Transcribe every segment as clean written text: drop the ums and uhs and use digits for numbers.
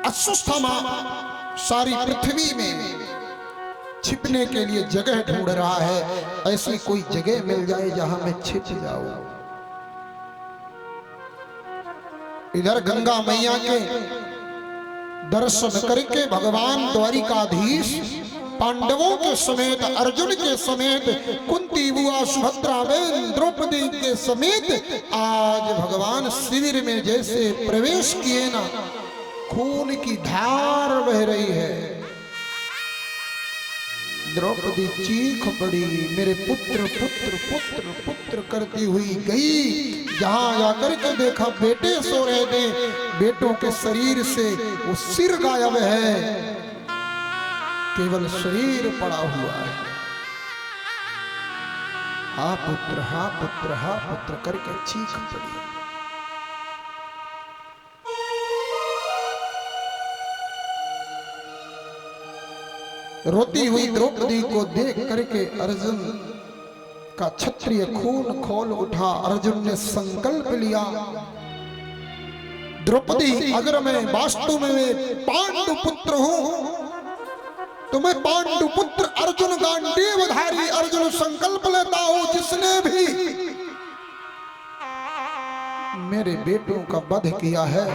अश्वत्थामा सारी पृथ्वी में छिपने के लिए जगह ढूंढ रहा है, ऐसी कोई जगह मिल जाए जहां मैं छिप जाऊं। इधर गंगा मैया के दर्शन करके भगवान द्वारिकाधीश पांडवों के समेत, अर्जुन के समेत, कुंती बुआ, सुभद्रा बहन, द्रौपदी के समेत आज भगवान शिविर में जैसे प्रवेश किए ना, खून की धार बह रही है। द्रौपदी चीख पड़ी, मेरे पुत्र पुत्र पुत्र पुत्र करती हुई गई। जहां जाकर के देखा बेटे सो रहे थे, बेटों के शरीर से वो सिर गायब है, केवल शरीर पड़ा हुआ है। हा पुत्र हा पुत्र हा पुत्र करके चीख पड़ी। रोती हुई द्रौपदी को देख करके अर्जुन का क्षत्रिय खून खोल उठा। अर्जुन ने संकल्प लिया, द्रौपदी अगर मैं वास्तव में पांडु पुत्र हूं तो मैं पांडु पुत्र अर्जुन गांडीवधारी अर्जुन संकल्प लेता हूं, जिसने भी मेरे बेटों का वध किया है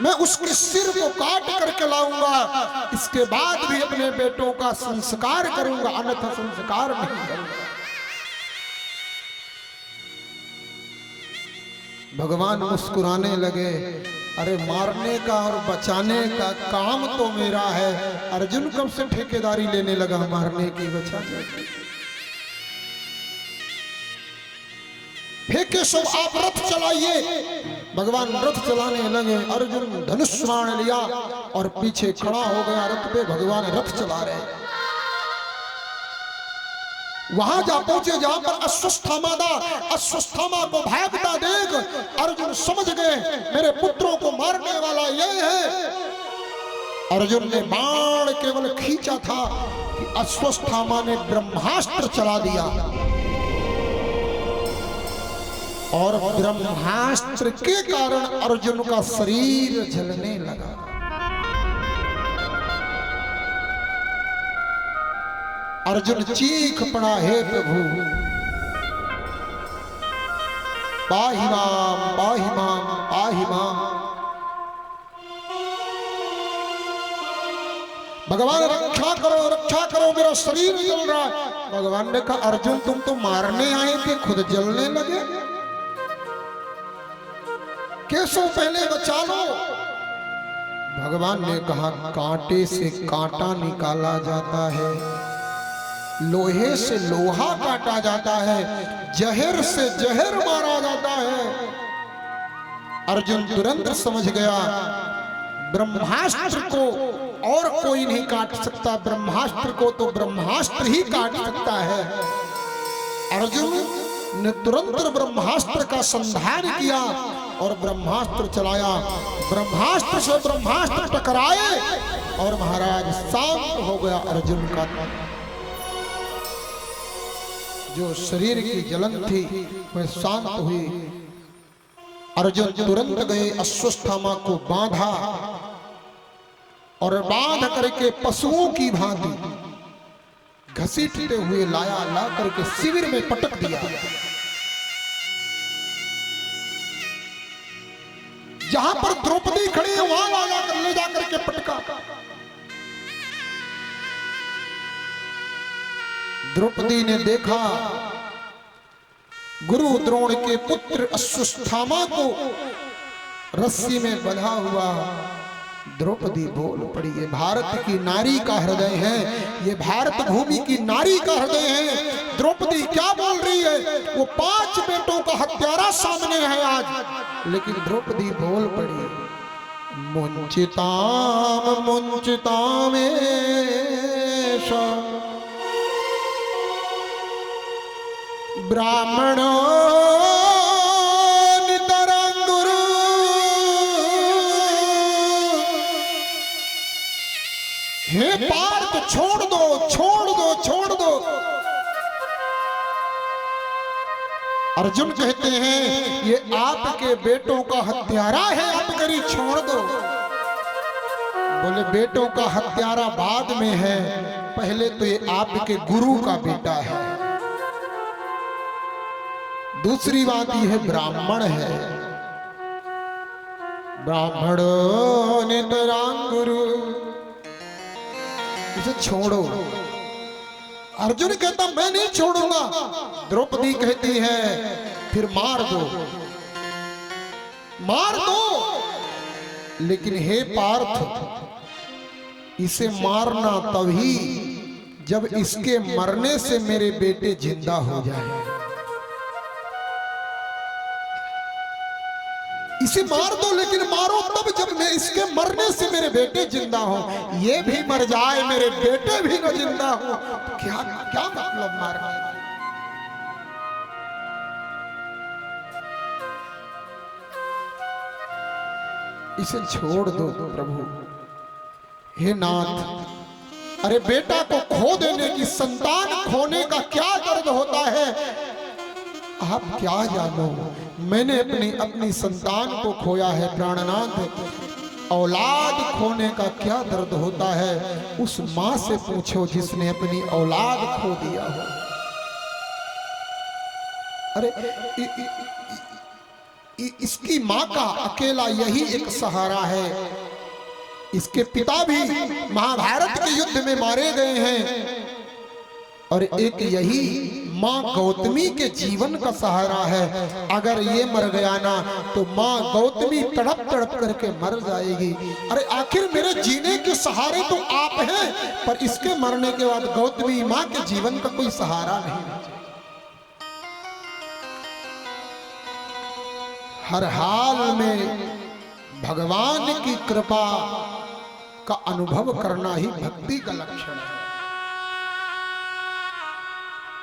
मैं उसके सिर को काट करके लाऊंगा। इसके बाद भी अपने बेटों का संस्कार करूंगा, अन्यथा संस्कार नहीं करूंगा। भगवान मुस्कुराने लगे, अरे मारने का और बचाने का काम तो मेरा है, अर्जुन कब से ठेकेदारी लेने लगा मारने की बचाने की। फेंके सब आप रथ चलाइए। भगवान रथ चलाने लगे, अर्जुन धनुष बाण लिया और पीछे खड़ा हो गया रथ पे। भगवान रथ चला रहे, वहां जा पहुंचे जहां पर अश्वत्थामा को भागता देख अर्जुन समझ गए मेरे पुत्रों को मारने वाला ये है। अर्जुन ने बाण केवल खींचा था कि अश्वत्थामा ने ब्रह्मास्त्र चला दिया और ब्रह्मास्त्र के कारण अर्जुन का शरीर जलने लगा। अर्जुन चीख पड़ा, हे प्रभु पाहि माम पाहि माम पाहि माम। भगवान रक्षा करो मेरा शरीर जल रहा है। भगवान ने कहा अर्जुन तुम तो मारने आए थे, खुद जलने लगे, केशव पहले बचा लो। भगवान ने कहा कांटे से कांटा निकाला जाता है, लोहे से लोहा काटा जाता है, जहर से जहर मारा जाता है। अर्जुन तुरंत समझ गया ब्रह्मास्त्र को और कोई नहीं काट सकता, ब्रह्मास्त्र को तो ब्रह्मास्त्र ही काट सकता है। अर्जुन ने तुरंत ब्रह्मास्त्र का संधान किया और ब्रह्मास्त्र चलाया। ब्रह्मास्त्र से ब्रह्मास्त्र टकराए और महाराज शांत हो गया अर्जुन का। जो शरीर की जलन थी वह शांत हुई। अर्जुन तुरंत गए, अश्वत्थामा को बांधा और बांध करके पशुओं की भांति घसीटते हुए लाया, ला करके शिविर में पटक दिया। जहां पर द्रौपदी खड़ी है वहां ले जाकर के पटका। द्रौपदी ने देखा गुरु द्रोण के पुत्र अश्वत्थामा को रस्सी में बंधा हुआ। द्रौपदी बोल पड़ी, ये भारत की नारी का हृदय है, ये भारत भूमि की नारी का हृदय है। द्रौपदी क्या बोल रही है? वो 5 बेटों का हत्यारा सामने है आज, लेकिन द्रौपदी बोल पड़ी, मुंचिताम मुंचितामेश ब्राह्मणो नितरांगुरु। हे पार्थ छोड़ दो छोड़ दो छोड़ दो। अर्जुन कहते हैं ये आपके बेटों का हत्यारा है, आप करी छोड़ दो। बोले बेटों का हत्यारा बाद में है, पहले तो ये आपके गुरु का बेटा है। दूसरी बात यह ब्राह्मण है, ब्राह्मणों ने तरांग गुरु, इसे छोड़ो। अर्जुन कहता मैं नहीं छोड़ूंगा। द्रौपदी कहती है फिर मार दो, मार दो। लेकिन हे पार्थ, इसे मारना तभी जब इसके मरने से मेरे बेटे जिंदा हो जाए। इसे मार दो, लेकिन मारो तब जब मैं इसके मरने से मेरे बेटे जिंदा हो। ये भी मर जाए, मेरे बेटे भी न जिंदा हो, तो क्या क्या मतलब मारने। इसे छोड़ दो प्रभु। हे नाथ, अरे बेटा को खो देने की, संतान खोने का क्या दर्द होता है आप क्या जानो। मैंने अपनी संतान को खोया है प्राणनाथ। औलाद खोने का क्या दर्द होता है उस माँ से पूछो जिसने अपनी औलाद खो दिया हो। अरे इसकी माँ का अकेला यही एक सहारा है। इसके पिता भी महाभारत के युद्ध में मारे गए हैं और एक यही माँ गौतमी के जीवन का सहारा है। अगर ये मर गया ना तो माँ गौतमी तड़प तड़प करके मर जाएगी। अरे आखिर मेरे जीने के सहारे तो आप हैं, पर इसके मरने के बाद गौतमी माँ के जीवन का कोई सहारा नहीं। हर हाल में भगवान की कृपा का अनुभव करना ही भक्ति का लक्षण है।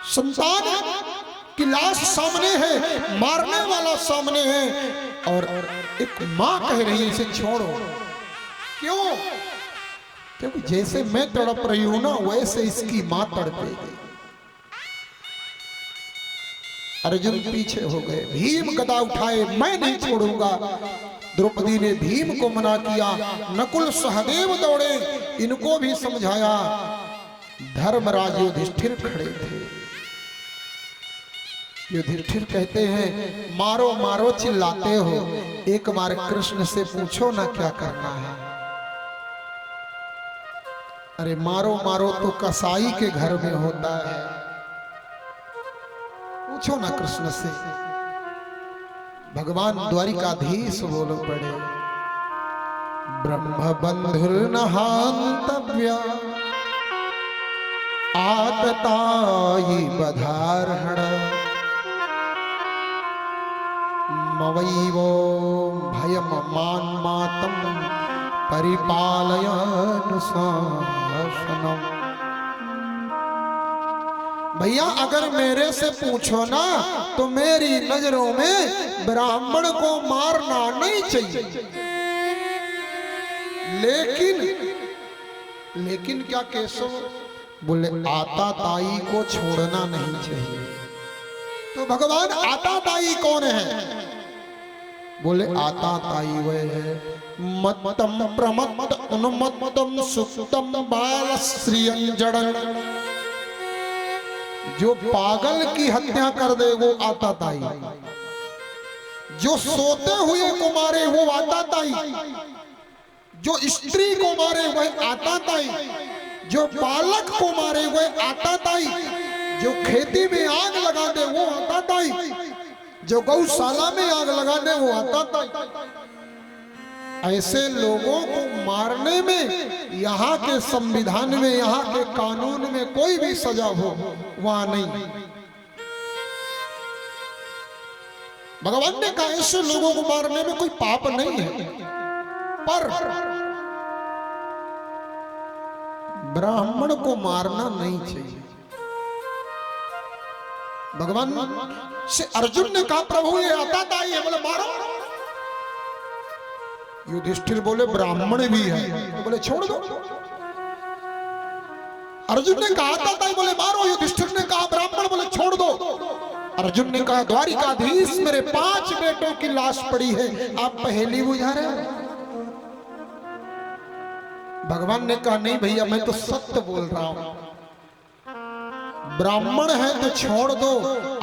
संतान की लाश सामने है, मारने वाला सामने है, और एक मां कह रही है इसे छोड़ो। क्यों? क्योंकि जैसे मैं तड़प रही हूं ना वैसे इसकी मां तड़पेगी। अर्जुन पीछे हो गए, भीम गदा उठाए, मैं नहीं छोड़ूंगा। द्रौपदी ने भीम को मना किया, नकुल सहदेव दौड़े, इनको भी समझाया। धर्मराज युधिष्ठिर खड़े थे। युधिष्ठिर कहते हैं मारो मारो चिल्लाते हो, एक बार कृष्ण से पूछो ना क्या करना है। अरे मारो मारो तो कसाई के घर में होता है, पूछो ना कृष्ण से। भगवान द्वारिकाधीश बोल पड़े, ब्रह्म बंधुर्नहान्तव्य आततायि बधार्हण मवैवो भयम मान्मातं परिपालयनुशासनम्। भैया अगर मेरे से पूछो ना तो मेरी नजरों में ब्राह्मण को मारना नहीं चाहिए, लेकिन क्या केशव बोले आताताई को छोड़ना नहीं चाहिए। तो भगवान आताताई कौन है? बोले आताताई वह है मत्तम प्रमत्त उन्मत्तम सुप्तम बालश्रियं जड़ं। जो पागल की हत्या कर दे वो आताताई, जो सोते हुए को मारे वो आताताई, जो स्त्री को मारे वह आताताई, जो बालक को मारे वह आताताई, जो खेती में आग लगा दे वो आताताई, जो गौशाला में आग लगा दे वो आताताई। ऐसे लोगों को मारने में यहाँ के संविधान में, यहाँ के कानून में कोई भी सजा हो वहां नहीं। भगवान ने कहा ऐसे लोगों को मारने में कोई पाप नहीं है, पर ब्राह्मण को मारना नहीं चाहिए। भगवान से अर्जुन ने कहा प्रभु ये आताताई है, बोले मारो। युधिष्ठिर बोले ब्राह्मण भी है, तो बोले छोड़ दो। अर्जुन ने कहा आताताई, बोले मारो। युधिष्ठिर ने कहा ब्राह्मण, बोले छोड़ दो। अर्जुन ने कहा द्वारिकाधीश मेरे 5 बेटों की लाश पड़ी है, आप पहेली बुझा रहे हैं। भगवान ने कहा नहीं भैया, मैं तो सत्य बोल रहा हूं। ब्राह्मण है तो छोड़ दो,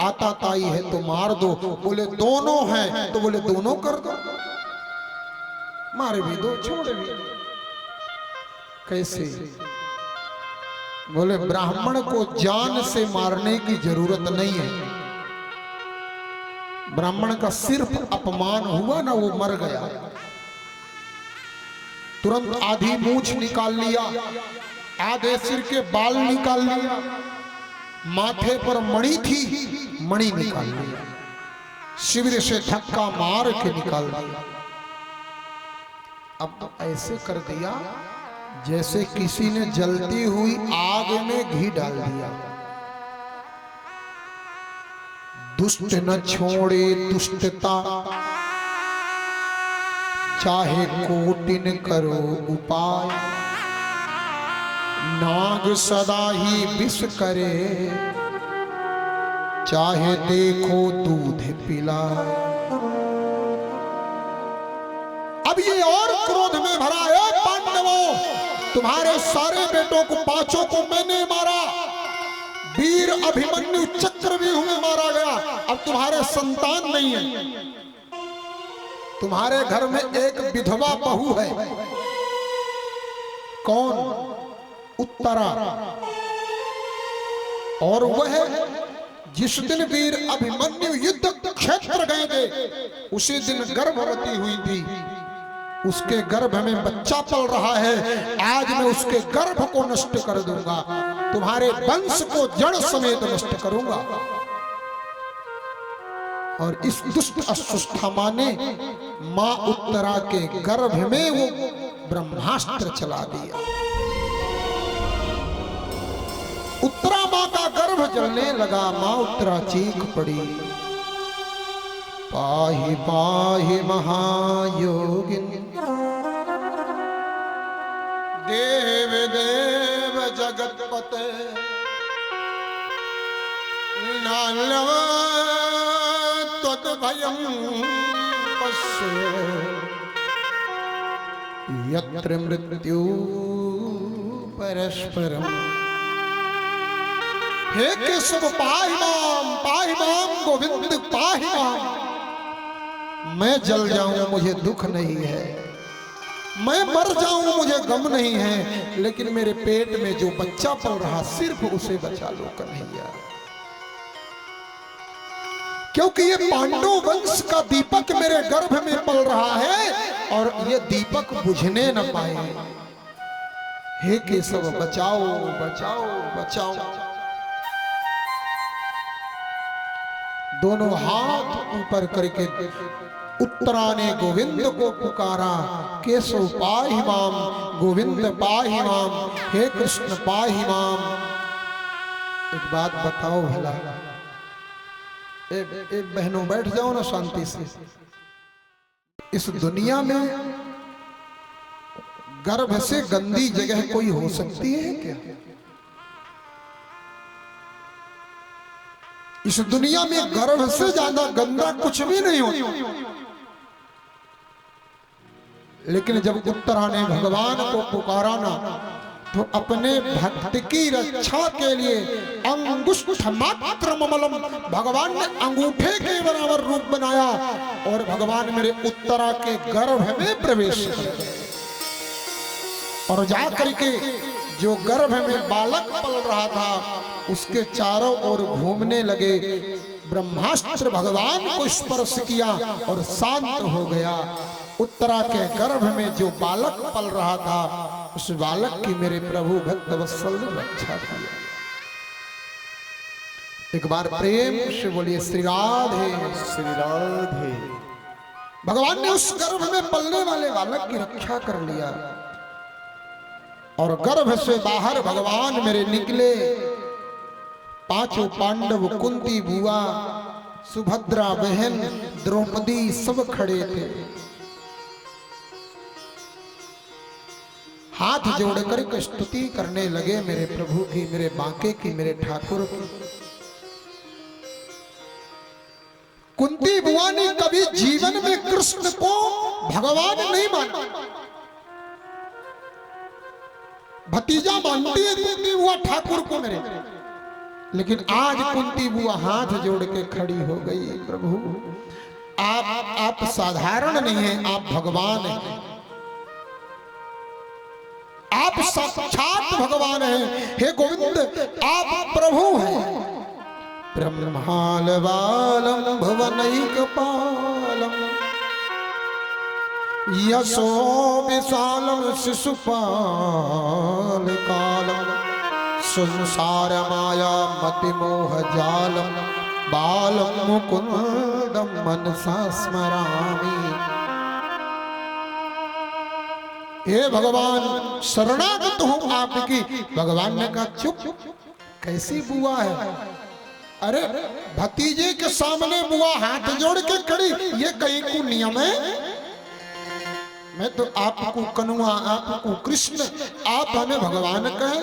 आताताई है तो मार दो। बोले दोनों हैं, तो बोले दोनों कर दो, मार भी दो छोड़ भी दो। कैसे? बोले ब्राह्मण को जान से मारने की जरूरत नहीं है, ब्राह्मण का सिर्फ अपमान हुआ ना, वो मर गया। तुरंत आधी मूंछ निकाल लिया, आधे सिर के बाल निकाल लिया, माथे पर मणि थी, मणि निकाल लिया, शिविर से धक्का मार के निकाल दिया। अब तो ऐसे कर दिया जैसे किसी ने जलती हुई आग में घी डाल दिया। दुष्ट न छोड़े दुष्टता, चाहे कोटिन करो उपाय, नाग सदा ही विष करे, चाहे देखो दूध पिलाए। अब ये और क्रोध में भरा है, पांडवों तुम्हारे सारे बेटों को 5 को मैंने मारा, वीर अभिमन्यु चक्रव्यूह में मारा गया। अब तुम्हारे संतान नहीं है, तुम्हारे घर में एक विधवा बहू है। कौन? उत्तरा। और वह जिस दिन वीर अभिमन्यु युद्ध क्षेत्र गए थे, उसी दिन गर्भवती हुई थी, उसके गर्भ में बच्चा पल रहा है। आज मैं उसके गर्भ को नष्ट कर दूंगा, तुम्हारे वंश को जड़ समेत नष्ट करूंगा। और इस दुष्ट अश्वत्थामा ने मां उत्तरा के गर्भ में वो ब्रह्मास्त्र चला दिया। उत्तरा मां का गर्भ जलने लगा, मां उत्तरा चीख पड़ी, पाहि पाहि महायोगिन, देव देव जगतपते, नालव तद्भयं पश्य, यत्र मृत्यु परस्परम। हे केशव पाहि माम गोविंद पाहि माम। मैं जल जाऊं मुझे दुख नहीं है, मैं मर जाऊं मुझे गम नहीं है, लेकिन मेरे पेट में जो बच्चा पल रहा सिर्फ उसे बचा लो कन्हैया। क्योंकि ये पांडव वंश का दीपक मेरे गर्भ में पल रहा है और ये दीपक बुझने न पाए। हे केशव बचाओ बचाओ बचाओ। दोनों हाथ ऊपर करके उत्तरा ने गोविंद को पुकारा, केशव पाहि माम, गोविंद पाहि माम, हे कृष्ण पाहि माम। एक बात बताओ भला, एक बहनों बैठ जाओ ना शांति से। इस दुनिया में गर्भ से गंदी जगह कोई हो सकती है क्या? इस दुनिया में गर्भ से ज्यादा गंदा कुछ भी नहीं होता। लेकिन जब उत्तरा ने भगवान को पुकारा ना, तो अपने भक्त की रक्षा के लिए अंगुष्ठ मात्र ममलम, भगवान ने अंगूठे के बराबर रूप बनाया और भगवान मेरे उत्तरा के गर्भ में प्रवेश किया। और जा करके जो गर्भ में बालक पल रहा था उसके चारों ओर घूमने लगे। ब्रह्मास्त्र भगवान को स्पर्श किया और शांत हो गया। उत्तरा के गर्भ में जो बालक पल रहा था उस बालक की मेरे प्रभु भक्त वत्सल ने रक्षा किया। एक बार प्रेम से बोलिए श्री राधे श्री राधे। भगवान ने उस गर्भ में पलने वाले बालक की रक्षा कर लिया और गर्भ से बाहर भगवान मेरे निकले। पांचों पांडव, कुंती बुआ, सुभद्रा बहन, द्रौपदी सब खड़े थे। हाथ जोड़कर के स्तुति करने लगे मेरे प्रभु की, मेरे बांके की, मेरे ठाकुर की। कुंती बुआ ने कभी जीवन में कृष्ण को भगवान नहीं माना। भतीजा मानती है कुंती बुआ ठाकुर को मेरे, लेकिन आज कुंती बुआ हाथ जोड़ के खड़ी हो गई, प्रभु आप साधारण नहीं हैं, आप भगवान हैं, आप साक्षात भगवान हैं। हे गोविंद आप प्रभु हैं। ब्रह्माल बालम भुवनैकपालम यशो विशालम शिशुपाल कालम संसार माया मति मोह जालम बालम मुकुंदम मनसा स्मरामि। हे भगवान शरणागत हूं आपकी। भगवान ने कहा चुप, कैसी बुआ है? अरे भतीजे के सामने बुआ हाथ जोड़ के खड़ी, ये कहीं को नियम है? मैं तो आपको कनुआ, आपको कृष्ण, आप हमें भगवान कहे।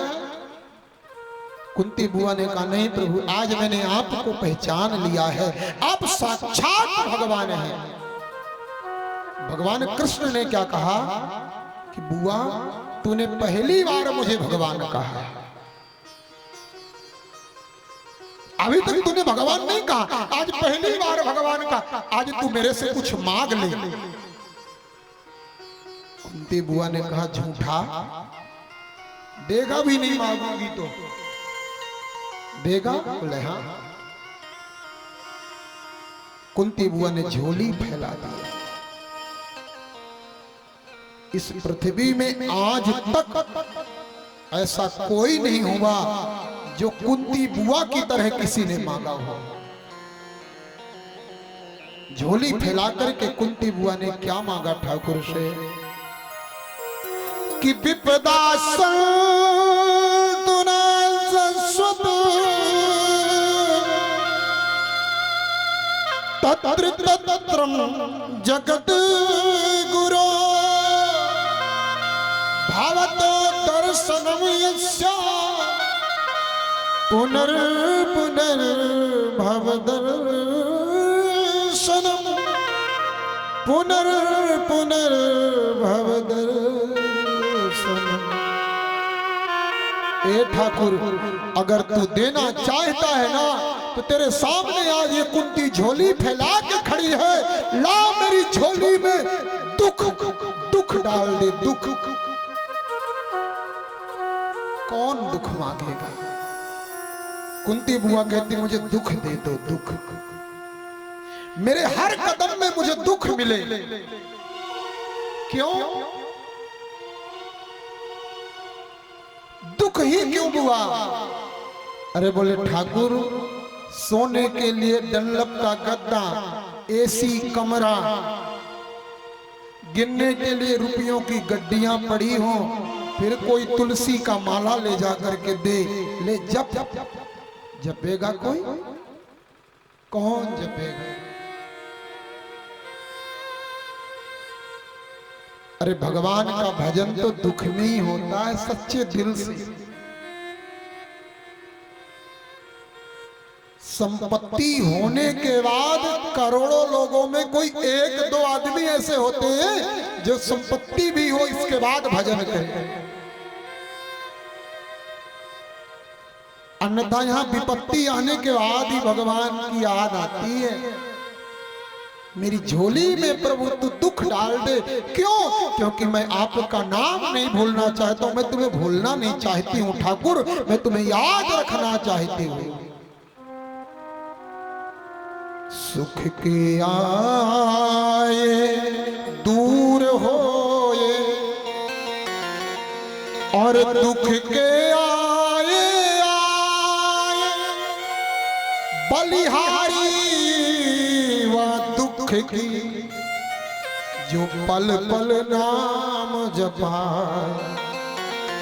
कुंती बुआ ने कहा नहीं प्रभु, आज मैंने आपको पहचान लिया है, आप साक्षात भगवान हैं। भगवान कृष्ण ने क्या कहा कि बुआ तूने पहली बार मुझे भगवान कहा, अभी तक तूने भगवान नहीं कहा, आज पहली बार भगवान का। आज तू मेरे से कुछ मांग ले। कुंती बुआ ने कहा झूठा, देगा भी नहीं, मांगूंगी तो देगा? बोले हाँ। कुंती बुआ ने झोली फैला दी। इस पृथ्वी में आज तक ऐसा कोई नहीं हुआ जो कुंती बुआ की तरह किसी ने मांगा हो। झोली फैला करके कुंती बुआ ने क्या मांगा ठाकुर से कि विपदा संतुना सस्वत तत्र तत्रम जगत गुरो भावतो दर्शनम यस्या पुनर्भव दर्शनम पुनर्भव दर्शनम। ए ठाकुर अगर तू देना चाहता है ना तो तेरे सामने आज ये कुंती झोली फैला के खड़ी है, ला मेरी झोली में दुख दुख डाल दे। दुख कौन दुख मांगेगा? कुंती बुआ कहती मुझे दुख दे दो, दुख मेरे हर कदम में मुझे दुख मिले। क्यों दुख ही क्यों बुआ? अरे बोले ठाकुर सोने के लिए डनलप का गद्दा, एसी कमरा, गिनने के लिए रुपयों की गड्डियां पड़ी हो, फिर कोई तुलसी का माला ले जा करके दे, ले जप जपेगा कोई? कौन जपेगा? अरे भगवान का भजन तो दुख में ही होता है, सच्चे दिल से। संपत्ति होने के बाद करोड़ों लोगों में कोई एक दो आदमी ऐसे होते हैं जो संपत्ति भी हो इसके बाद भजन करते हैं, अन्यथा यहां विपत्ति आने के बाद ही भगवान की याद आती है। मेरी झोली में प्रभु तू दुख डाल दे। क्यों? क्योंकि मैं आपका नाम नहीं भूलना चाहता हूं, मैं तुम्हें भूलना नहीं चाहती हूं ठाकुर, मैं तुम्हें याद रखना चाहती हूं। सुख के आए दूर होए और दुख के आए आए बलिहारी व दुख की जो पल पल नाम जपाए,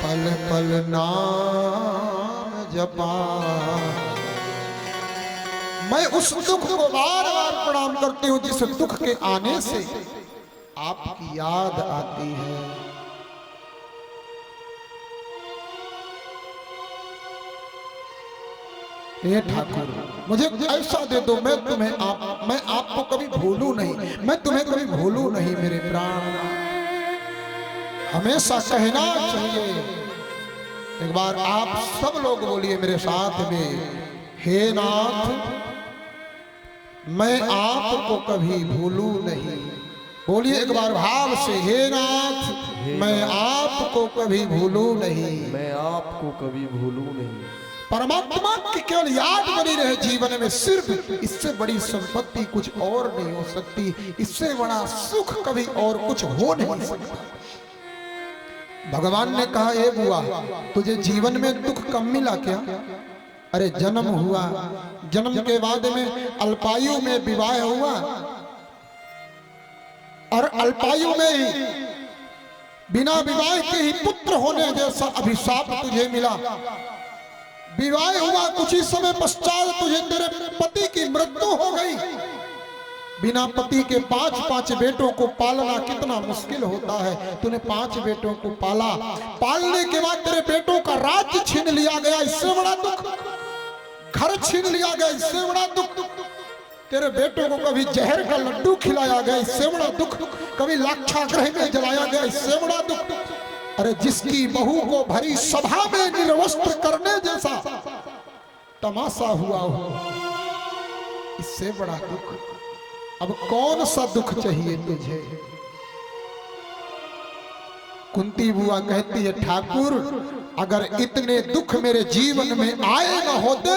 पल पल नाम जपाए। मैं उस दुख को बार बार प्रणाम करती हूं जिस दुख के आने से आपकी याद आती है। हे ठाकुर मुझे ऐसा दे दो, मैं आपको आपको कभी भूलूं नहीं, मैं तुम्हें कभी भूलूं नहीं मेरे प्राण। हमेशा कहना चाहिए। एक बार आप सब लोग बोलिए मेरे साथ में, हे नाथ मैं आपको कभी भूलूं नहीं। बोलिए एक बार भाव से, हे नाथ मैं आपको कभी भूलूं नहीं, मैं आपको कभी भूलूं नहीं। परमात्मा की केवल याद बनी रहे जीवन में, सिर्फ इससे बड़ी संपत्ति कुछ और नहीं हो सकती, इससे बड़ा सुख कभी और कुछ हो नहीं सकता। भगवान ने कहा, ए बुआ तुझे जीवन में दुख कम मिला क्या? अरे जन्म हुआ, जन्म के बाद में अल्पायु में विवाह हुआ और अल्पायु में ही बिना विवाह के ही पुत्र होने जैसा अभिशाप तुझे मिला। विवाह हुआ कुछ ही समय पश्चात तुझे तेरे पति की मृत्यु हो गई। बिना पति के 5-5 बेटों को पालना कितना मुश्किल होता है। तूने 5 बेटों को पाला, पालने के बाद तेरे बेटों का राज्य छीन लिया गया, इससे बड़ा दुख। घर छीन लिया गया, इससे बड़ा दुख। तेरे बेटों को कभी जहर का लड्डू खिलाया गया, इससे बड़ा दुख। कभी लाक्षागृह में जलाया गया, इससे बड़ा दुख। अरे जिसकी बहू को भरी सभा में निर्वस्त्र करने जैसा तमाशा हुआ हो, इससे बड़ा दुख। अब कौन सा दुख चाहिए तुझे? कुंती बुआ कहती है, ठाकुर अगर इतने दुख मेरे जीवन में आए न होते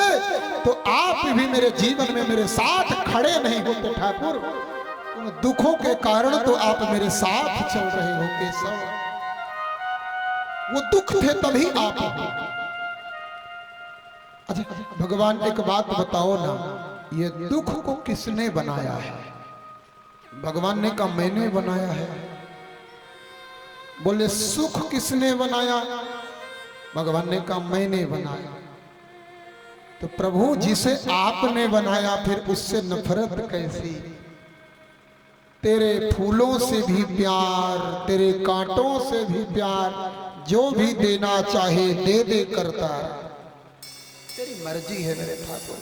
तो आप भी मेरे जीवन में मेरे साथ खड़े नहीं होते। ठाकुर उन दुखों के कारण तो आप मेरे साथ चल रहे होते। सब वो दुख थे तभी आप। अच्छा भगवान एक बात बताओ ना, ये दुख को किसने बनाया है? भगवान ने कहा मैंने बनाया है। बोले सुख किसने बनाया? भगवान ने कहा मैंने बनाया। तो प्रभु जिसे आपने बनाया फिर उससे नफरत कैसी? तेरे फूलों से भी प्यार, तेरे कांटों से भी प्यार, जो भी देना चाहे दे दे करता, तेरी मर्जी है मेरे ठाकुर।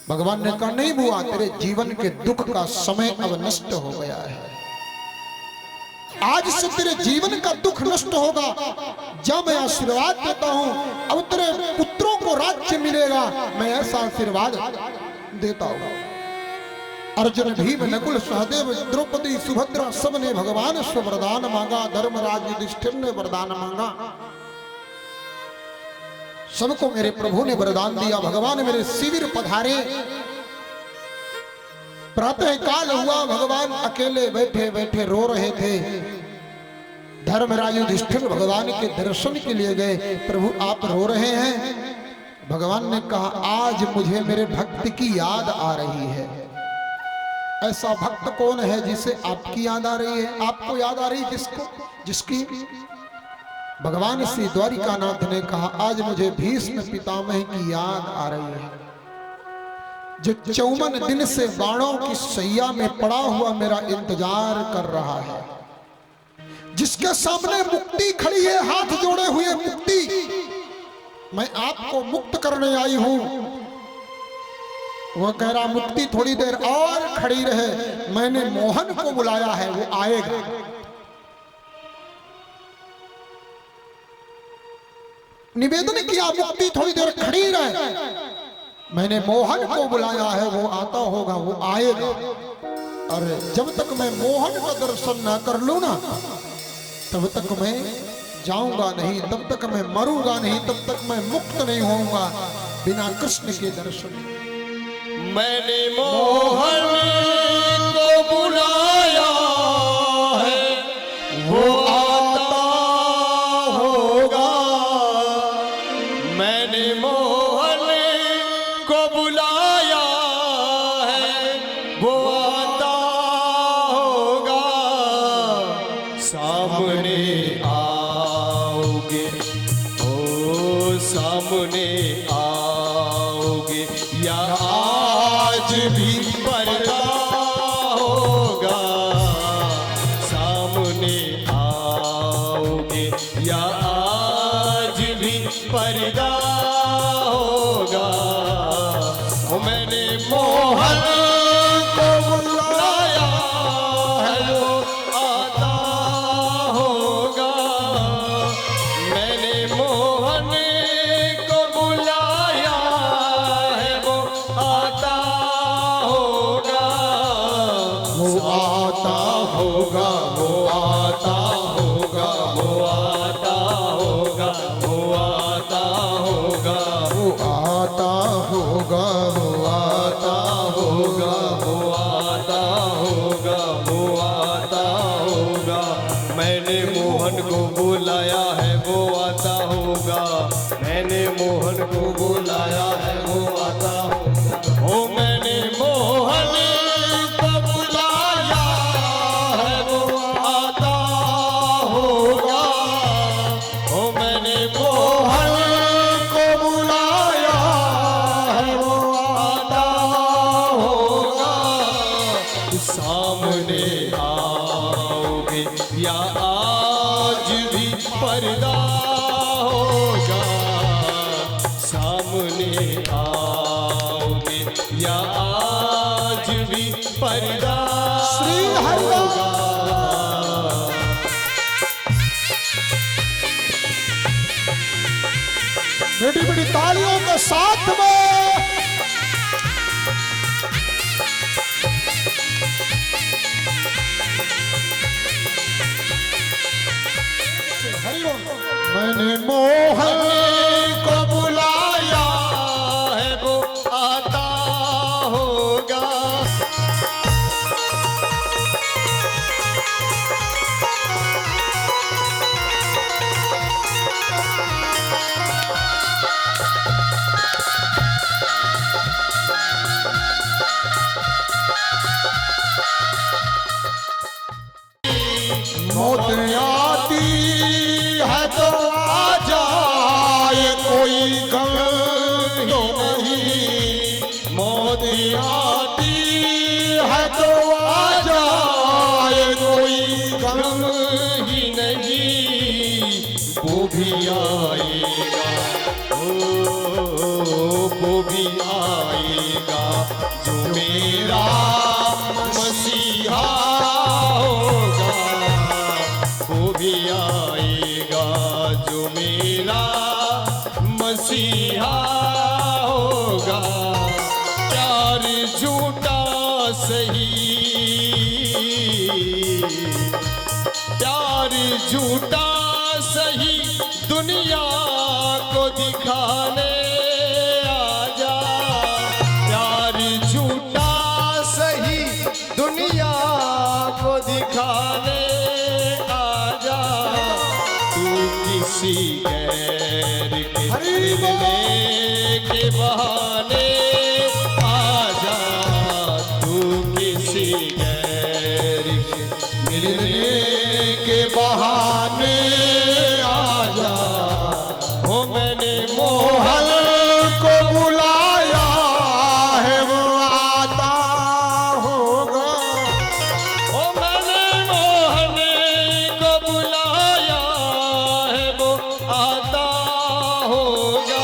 भगवान ने कहा नहीं बुआ, तेरे जीवन के दुख का समय अब नष्ट हो गया है। आज से तेरे जीवन का दुख नष्ट होगा। जब मैं आशीर्वाद देता हूं, अब तेरे पुत्रों को राज्य मिलेगा, मैं ऐसा आशीर्वाद देता हूं। अर्जुन, भीम, नकुल, सहदेव, द्रौपदी, सुभद्रा सबने भगवान से वरदान मांगा। धर्मराज युधिष्ठिर ने वरदान मांगा। सबको मेरे प्रभु ने वरदान दिया। भगवान मेरे शिविर पधारे। प्रातः काल हुआ, भगवान अकेले बैठे बैठे रो रहे थे। धर्मराज युधिष्ठिर भगवान के दर्शन के लिए गए। प्रभु आप रो रहे हैं? भगवान ने कहा आज मुझे मेरे भक्त की याद आ रही है। ऐसा भक्त कौन है जिसे आपकी याद आ रही है? आपको याद आ रही जिसको, जिसकी? भगवान श्री द्वारिकानाथ ने कहा आज मुझे भीष्म पितामह की याद आ रही है, जो 54 दिन से बाणों की सैया में पड़ा हुआ मेरा इंतजार कर रहा है, जिसके सामने मुक्ति खड़ी है, हाथ जोड़े हुए मुक्ति। मैं आपको मुक्त करने आई हूं। वो कह रहा मुक्ति थोड़ी देर और खड़ी रहे, मैंने मोहन को बुलाया है, वो आएगा। निवेदन किया मुक्ति थोड़ी देर खड़ी रहे, मैंने मोहन को बुलाया है, वो आता होगा, वो आएगा। और जब तक मैं मोहन का दर्शन ना कर लूं ना, तब तक मैं जाऊंगा नहीं, तब तक मैं मरूंगा नहीं, तब तक मैं मुक्त नहीं होऊंगा बिना कृष्ण के दर्शन। मैंने मोहन को बुलाया है, वो आता होगा। मैंने मोहन को बुलाया है, वो आता होगा। सामने आओगे, ओ सामने आओगे, या आज भी पर्दा होगा। सामने आओगे, या आज भी पर्दा होगा। मैंने मोहन को होगा, वो आता होगा, वो आता होगा, वो आता होगा, वो आता होगा, वो आता होगा, वो आता होगा, वो आता होगा। मैंने मोहन को बुलाया है, वो आता होगा। मैंने मोहन को बुलाया है, वो आता होगा। ओ मैंने मोहन को बुलाया है, वो आता होगा। ओ मैंने मोहन को बुलाया है, वो आता होगा। सामने आओगे या आज भी पर्दा होगा। सामने आओगे या आज भी पर्दा श्री हरिराम। होगा। बेटी बेटी तालियों के साथ में मैंने मोहन को बुलाया है, वो आता होगा। मौत आती है तो आ जाए, कोई गम तो नहीं। मौत आती है तो आ जाए, कोई गम गम ही नहीं, वो भी आएगा। वो भी आएगा जो मेरा मसीहा होगा। वो भी आएगा जो मेरा मसीहा होगा। प्यार झूठा सही, प्यार झूठा सही, दुनिया को दिखाने आजा। प्यार झूठा सही, दुनिया को दिखाने आजा। तू किसी गैर के मिलने के बहाने आजा। तू किसी गैर के मिलने के बहाने आजा। हो मैंने मोहन को बुलाया है, वो आता होगा। ओ मैंने मोहन को बुलाया है, वो आता होगा।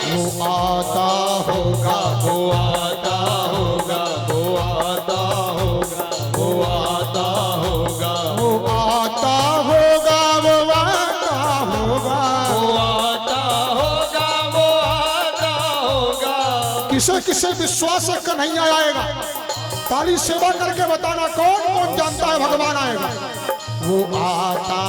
वो आता होगा, वो आता होगा, वो आता होगा, वो आता होगा, वो आता होगा, वो आता होगा। वो आता होगा, वो आता होगा। किसे किसे विश्वास है कन्हैया आएगा? ताली सेवा करके बताना कौन कौन जानता है भगवान आएगा। वो आता,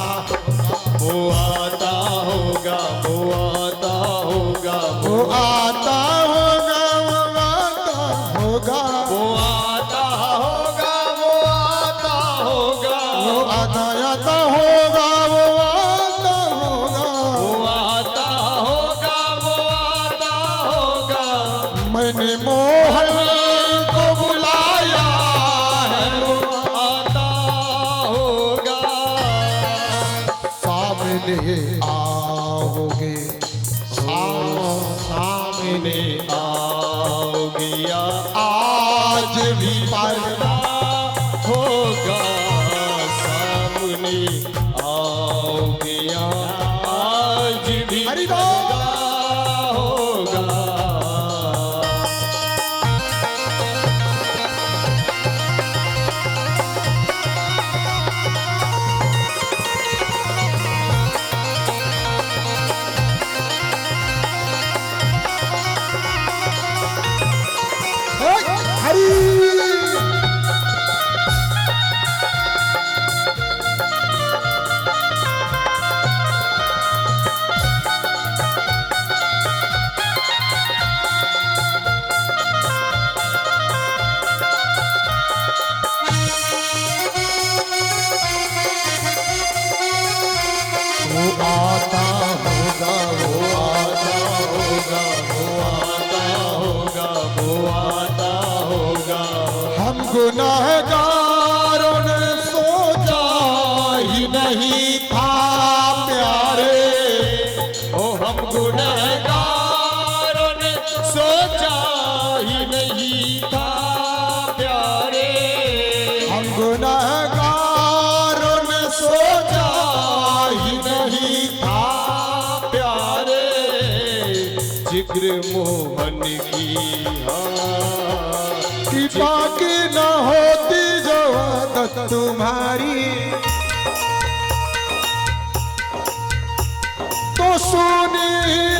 वो आता होगा, वो आता होगा, वो आता होगा, वो आता होगा। वो आता होगा, वो आता होगा, वो आता आता होगा, वो आता होगा। वो आता होगा, वो आता होगा। मैंने मोहन को बुलाया है, वो आता होगा। सामने आओगे, सामने आओगे या आज भी पर्दा होगा। सामने आओगे या आज भी हरिदास। पर्दा होगा। हरी होगा। हम गुनाहगारों ने सोचा ही नहीं था प्यारे, ओ हम गुनहगारों ने सोचा ही नहीं था प्यारे, हम गुनाहगारों ने सोचा ही नहीं था प्यारे। जिक्र मोहन की कि बाकी न होती जो आदत तुम्हारी, तो सुनी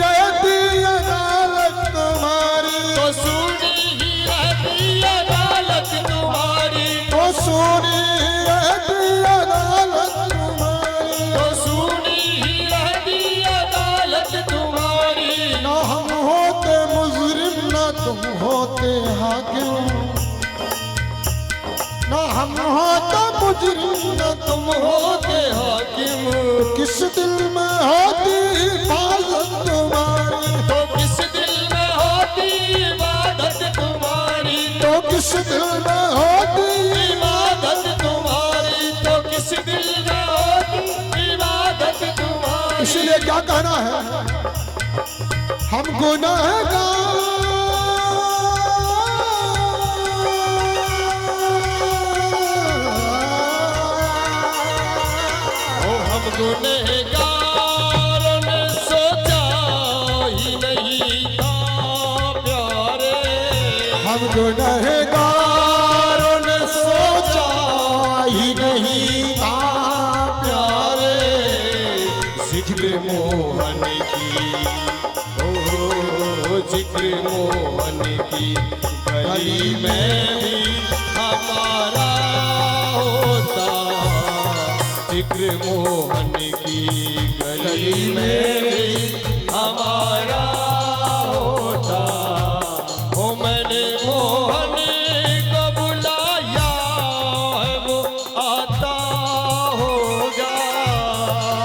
रहती अदालत तुम्हारी, तो सुनी ही रहती अदालत तुम्हारी, तो सुनी रहती अदालत तुम्हारी, तो सुनी ही रहती अदालत तुम्हारी। न हम होते मुजरिम न तुम होते हाकिम, न हम होते मुजरिम न तुम होते हाकिम, किस दिल में होती हिफाजत तुम्हारी, तो किस दिल में होती इबादत तुम्हारी, तो किस दिल में होती। इबादत तुम्हारी, तो किस दिल में होती इबादत तुम्हारी। इसलिए क्या कहना है, हम गुनाहगार ओ हम गुनहगारों ने सोचा ही नहीं था प्यारे, हम गुनाहगारों ने सोचा ही नहीं था प्यारे। जिक्र मोहन की, ओ जिक्र मोहन की गली में भी हमारा होता, जिक्र मोहन की गली में भी हमारा होता। ओ मैंने मोहन को बुलाया है, वो आता होगा,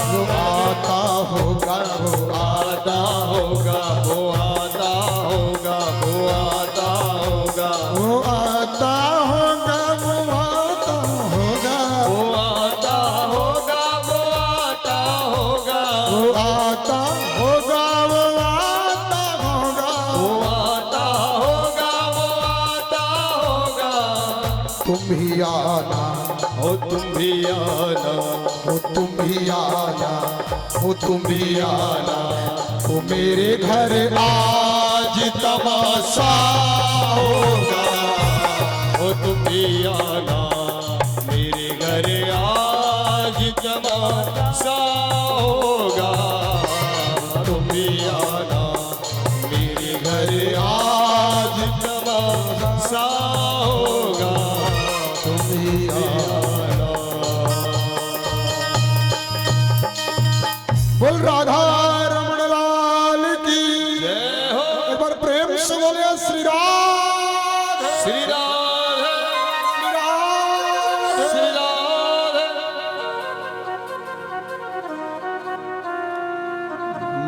वो आता होगा, वो आता होगा, वो आता होगा, वो आता होगा, वो आता होगा, वो आता होगा, वो आता होगा, वो आता होगा, वो आता होगा, वो आता होगा। वो आता होगा, वो आता होगा। तुम ही आना, ओ तुम भी आना, हो तुम ही आना, हो तुम ही आना, हो मेरे घर आज तमाशा होगा। ओ तुम भी आना, मेरे घर आज तमाशा होगा। तुम भी आना, मेरे घर आज तमाशा होगा। तुम ही आना। बोल राधा रमण लाल की जय हो। एक बार प्रेम से बोले श्री राधे, श्री राधे, श्री राधे। श्री राधे।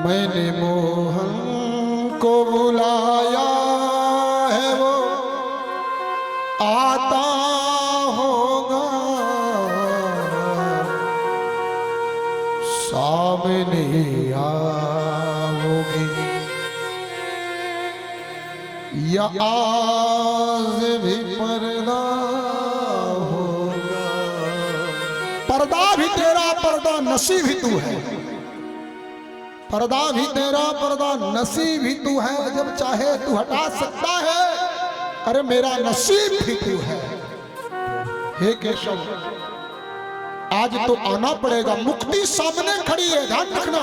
मैंने मोहन को बुलाया है, वो आता होगा, सामने आओगी या आज भी पर्दा होगा। पर्दा भी तेरा, पर्दा नसी भी तू है, पर्दा भी तेरा, पर्दा नसी भी तू है। जब चाहे तू हटा सकता है, अरे मेरा नसीब भी तू है। हे केशव, आज तो आना पड़ेगा, मुक्ति सामने खड़ी है, ध्यान रखना।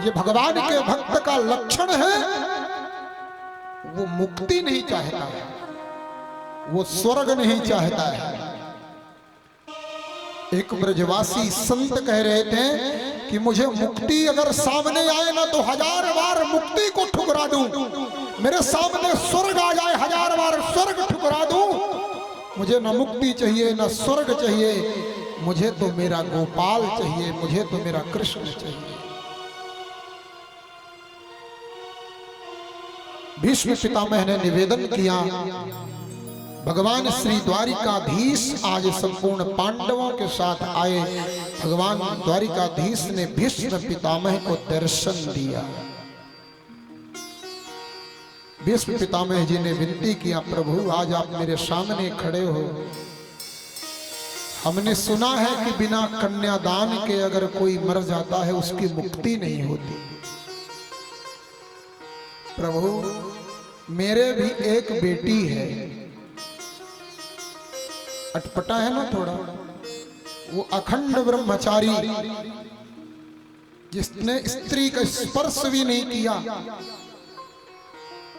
ये भगवान के भक्त का लक्षण है, वो मुक्ति नहीं चाहता है, वो स्वर्ग नहीं चाहता है। एक ब्रजवासी संत कह रहे थे कि मुझे मुक्ति अगर सामने आए ना तो 1000 बार मुक्ति को ठुकरा दूं, मेरे सामने स्वर्ग आ जाए 1000 बार स्वर्ग ठुकरा दूं। मुझे न मुक्ति चाहिए न स्वर्ग चाहिए, मुझे तो मेरा गोपाल चाहिए, मुझे तो मेरा कृष्ण चाहिए। भीष्म पितामह ने निवेदन किया भगवान श्री द्वारिकाधीश आज संपूर्ण पांडवों के साथ आए। भगवान द्वारिकाधीश ने भीष्म पितामह को दर्शन दिया। भीष्म पितामह जी ने विनती किया, प्रभु आज आप मेरे सामने खड़े हो, हमने सुना है कि बिना कन्यादान के अगर कोई मर जाता है उसकी मुक्ति नहीं होती। प्रभु मेरे भी एक बेटी है, अटपटा है ना थोड़ा, वो अखंड ब्रह्मचारी जिसने स्त्री का स्पर्श भी नहीं किया,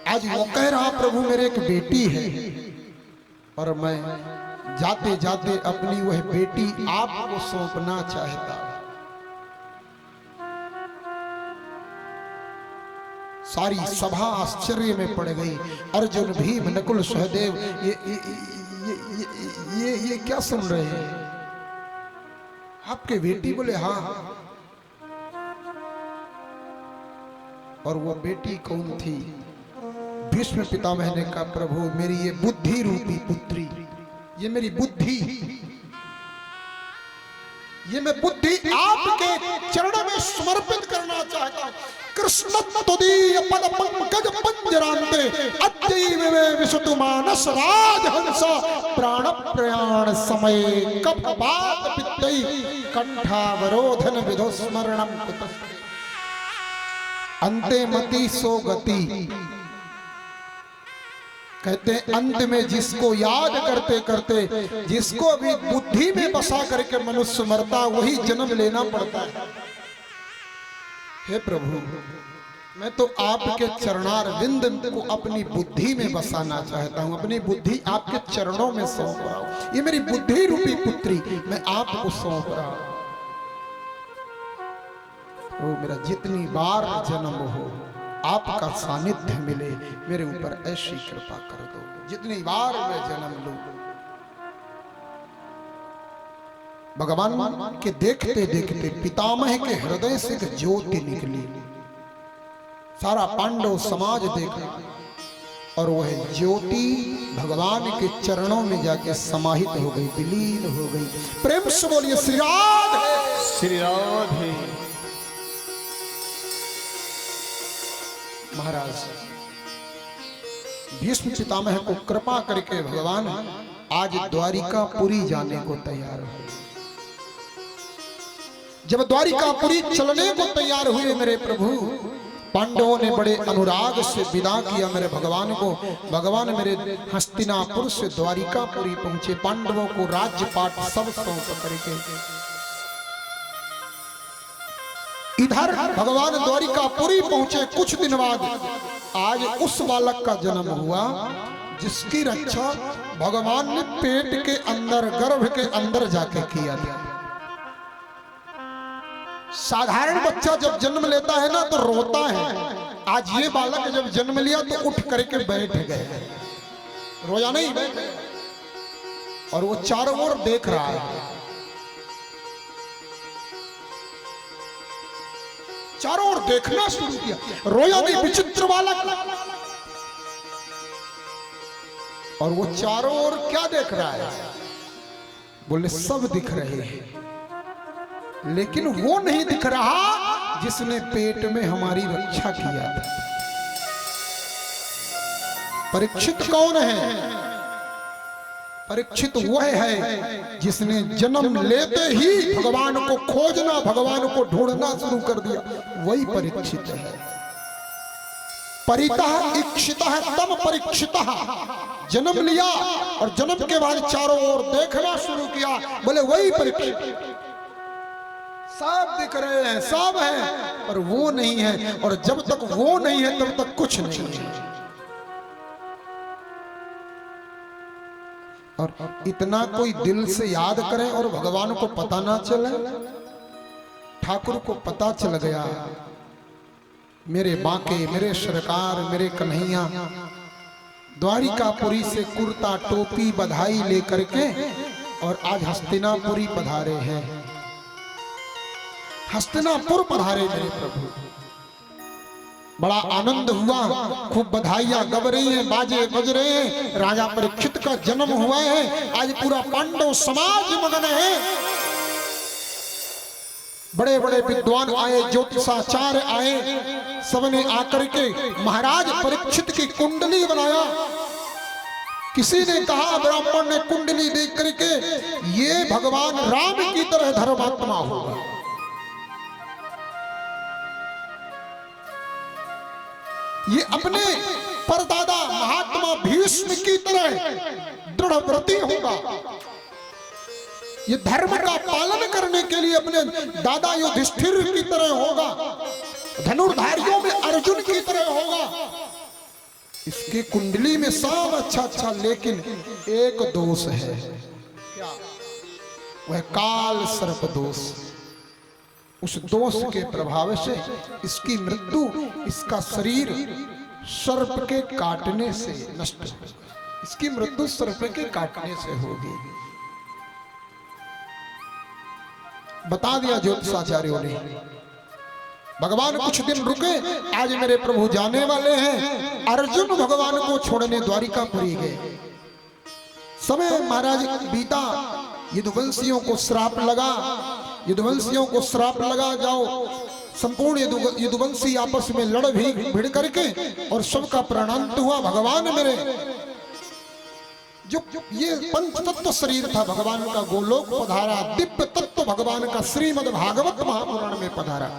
आज वो कह रहा प्रभु मेरे एक बेटी है और मैं जाते जाते अपनी वह बेटी आपको सौंपना चाहता। सारी सभा आश्चर्य में पड़ गई। अर्जुन, भीम, नकुल, सहदेव ये क्या सुन रहे हैं? आपके बेटी? बोले हाँ। और वो बेटी कौन थी? भीष्म पितामह ने कहा, प्रभु मेरी ये बुद्धि रूपी पुत्री, ये मेरी बुद्धि, ये मैं बुद्धि आपके चरणों में समर्पित करना चाहता हूं। कृष्ण तुदीय पद पंकज पंजरांते अद्यैव विशतु मानस राजहंस प्राण प्रयाण समय कपात पित्तै कंठावरोधन विधो स्मरणम कुतस्ते अंते मति सो गति। कहते हैं अंत में जिसको याद करते करते, जिसको भी बुद्धि में बसा करके मनुष्य मरता, वही जन्म लेना पड़ता है। हे प्रभु, मैं तो आपके चरणारविंद को अपनी बुद्धि में बसाना चाहता हूं, अपनी बुद्धि आपके चरणों में सौंप रहा हूं। ये मेरी बुद्धि रूपी पुत्री मैं आपको सौंप रहा हूं। वो मेरा जितनी बार जन्म हो आपका सानिध्य मिले, मेरे ऊपर ऐसी कृपा कर दो, जितनी बार मैं जन्म लूं। भगवान के देखते देखते पितामह के हृदय से एक ज्योति निकली। सारा पांडव समाज देखा और वह ज्योति भगवान के चरणों में जाके समाहित हो गई, विलीन हो गई। प्रेम से बोलिए श्री राधे, श्री राधे। महाराज भीष्म पितामह को कृपा करके भगवान आज द्वारिकापुरी जाने को तैयार हुए। जब द्वारिकापुरी चलने को तैयार हुए मेरे प्रभु, पांडवों ने बड़े अनुराग से विदा किया मेरे भगवान को। भगवान मेरे हस्तिनापुर से द्वारिकापुरी पहुंचे। पांडवों को राज्यपाट सब सौंप करके इधर भगवान द्वारिकापुरी पहुंचे। कुछ दिन बाद आज उस बालक का जन्म हुआ जिसकी रक्षा भगवान ने पेट के अंदर, गर्भ के अंदर जाके किया था। साधारण बच्चा जब जन्म लेता है ना तो रोता है। आज ये बालक जब जन्म लिया तो उठ करके बैठ गए, रोया नहीं, बैठे। और वो चारों ओर देख रहा है, चारों ओर देखना शुरू किया, रोया नहीं, विचित्र बालक। और वो चारों ओर क्या देख रहा है? बोले सब दिख रहे हैं, लेकिन वो नहीं दिख रहा जिसने पेट में हमारी रक्षा किया था। परीक्षित कौन है? परीक्षित वह है जिसने जन्म लेते ही भगवान को खोजना, भगवान को ढूंढना शुरू कर दिया, वही परीक्षित है। परितः इक्षितः तम परीक्षितः, जन्म लिया और जन्म के बाद चारों ओर देखना शुरू किया, बोले वही परीक्षित। सब दिख रहे हैं, सब है, पर वो नहीं है। और जब तक वो नहीं है तब तक कुछ नहीं है। और इतना कोई दिल से याद करे और भगवान को पता ना चले। ठाकुर को पता चल गया, मेरे बांके, मेरे सरकार, मेरे कन्हैया द्वारिकापुरी से कुर्ता टोपी बधाई लेकर के और आज हस्तिनापुरी पधारे हैं। हस्तिनापुर पधारे मेरे प्रभु। बड़ा आनंद हुआ, खूब बधाइयां गब रही हैं, बाजे बज रहे हैं, राजा परीक्षित का जन्म हुआ है। आज पूरा पांडव समाज मगन है। बड़े बड़े विद्वान आए, ज्योतिषाचार्य आए, सबने आकर के महाराज परीक्षित की कुंडली बनाया। किसी ने कहा, ब्राह्मण ने कुंडली देख करके, ये भगवान राम की तरह धर्मात्मा होगा। ये अपने परदादा महात्मा भीष्म की तरह दृढ़ व्रती होगा। ये धर्म का पालन करने के लिए अपने दादा युधिष्ठिर की तरह होगा, धनुर्धारियों में अर्जुन की तरह होगा। इसकी कुंडली में सब अच्छा अच्छा, लेकिन एक दोष है, वह काल सर्प दोष। उस दोष के प्रभाव से इसकी मृत्यु, इसका शरीर सर्प के काटने से नष्ट होगा। इसकी मृत्यु सर्प के काटने से होगी। बता दिया ज्योतिषाचार्यों ने। भगवान कुछ दिन रुके, आज मेरे प्रभु जाने वाले हैं। अर्जुन भगवान को छोड़ने द्वारिकापुरी गए। समय महाराज बीता, यदुवंशियों को श्राप लगा, यदुवंशियों को श्राप लगा, जाओ संपूर्ण यदुवंशी आपस में लड़ भी भिड़ करके और सबका प्राणांत हुआ। भगवान मेरे जो ये पंच तत्व शरीर था भगवान का, गोलोक पधारा। दिव्य तत्व भगवान का श्रीमद् भागवत महापुराण में पधारा।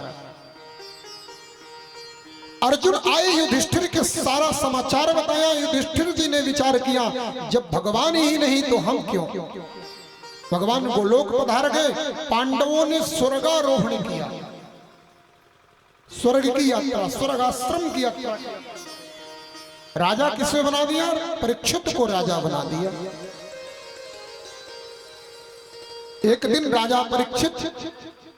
अर्जुन आए, युधिष्ठिर के सारा समाचार बताया। युधिष्ठिर जी ने विचार किया, जब भगवान ही नहीं तो हम क्यों। भगवान गोलोक पधार गए। पांडवों ने स्वर्गारोहण किया, स्वर्ग की यात्रा, स्वर्गाश्रम की यात्रा। राजा किसे बना दिया? परीक्षित को राजा बना दिया। एक दिन राजा परीक्षित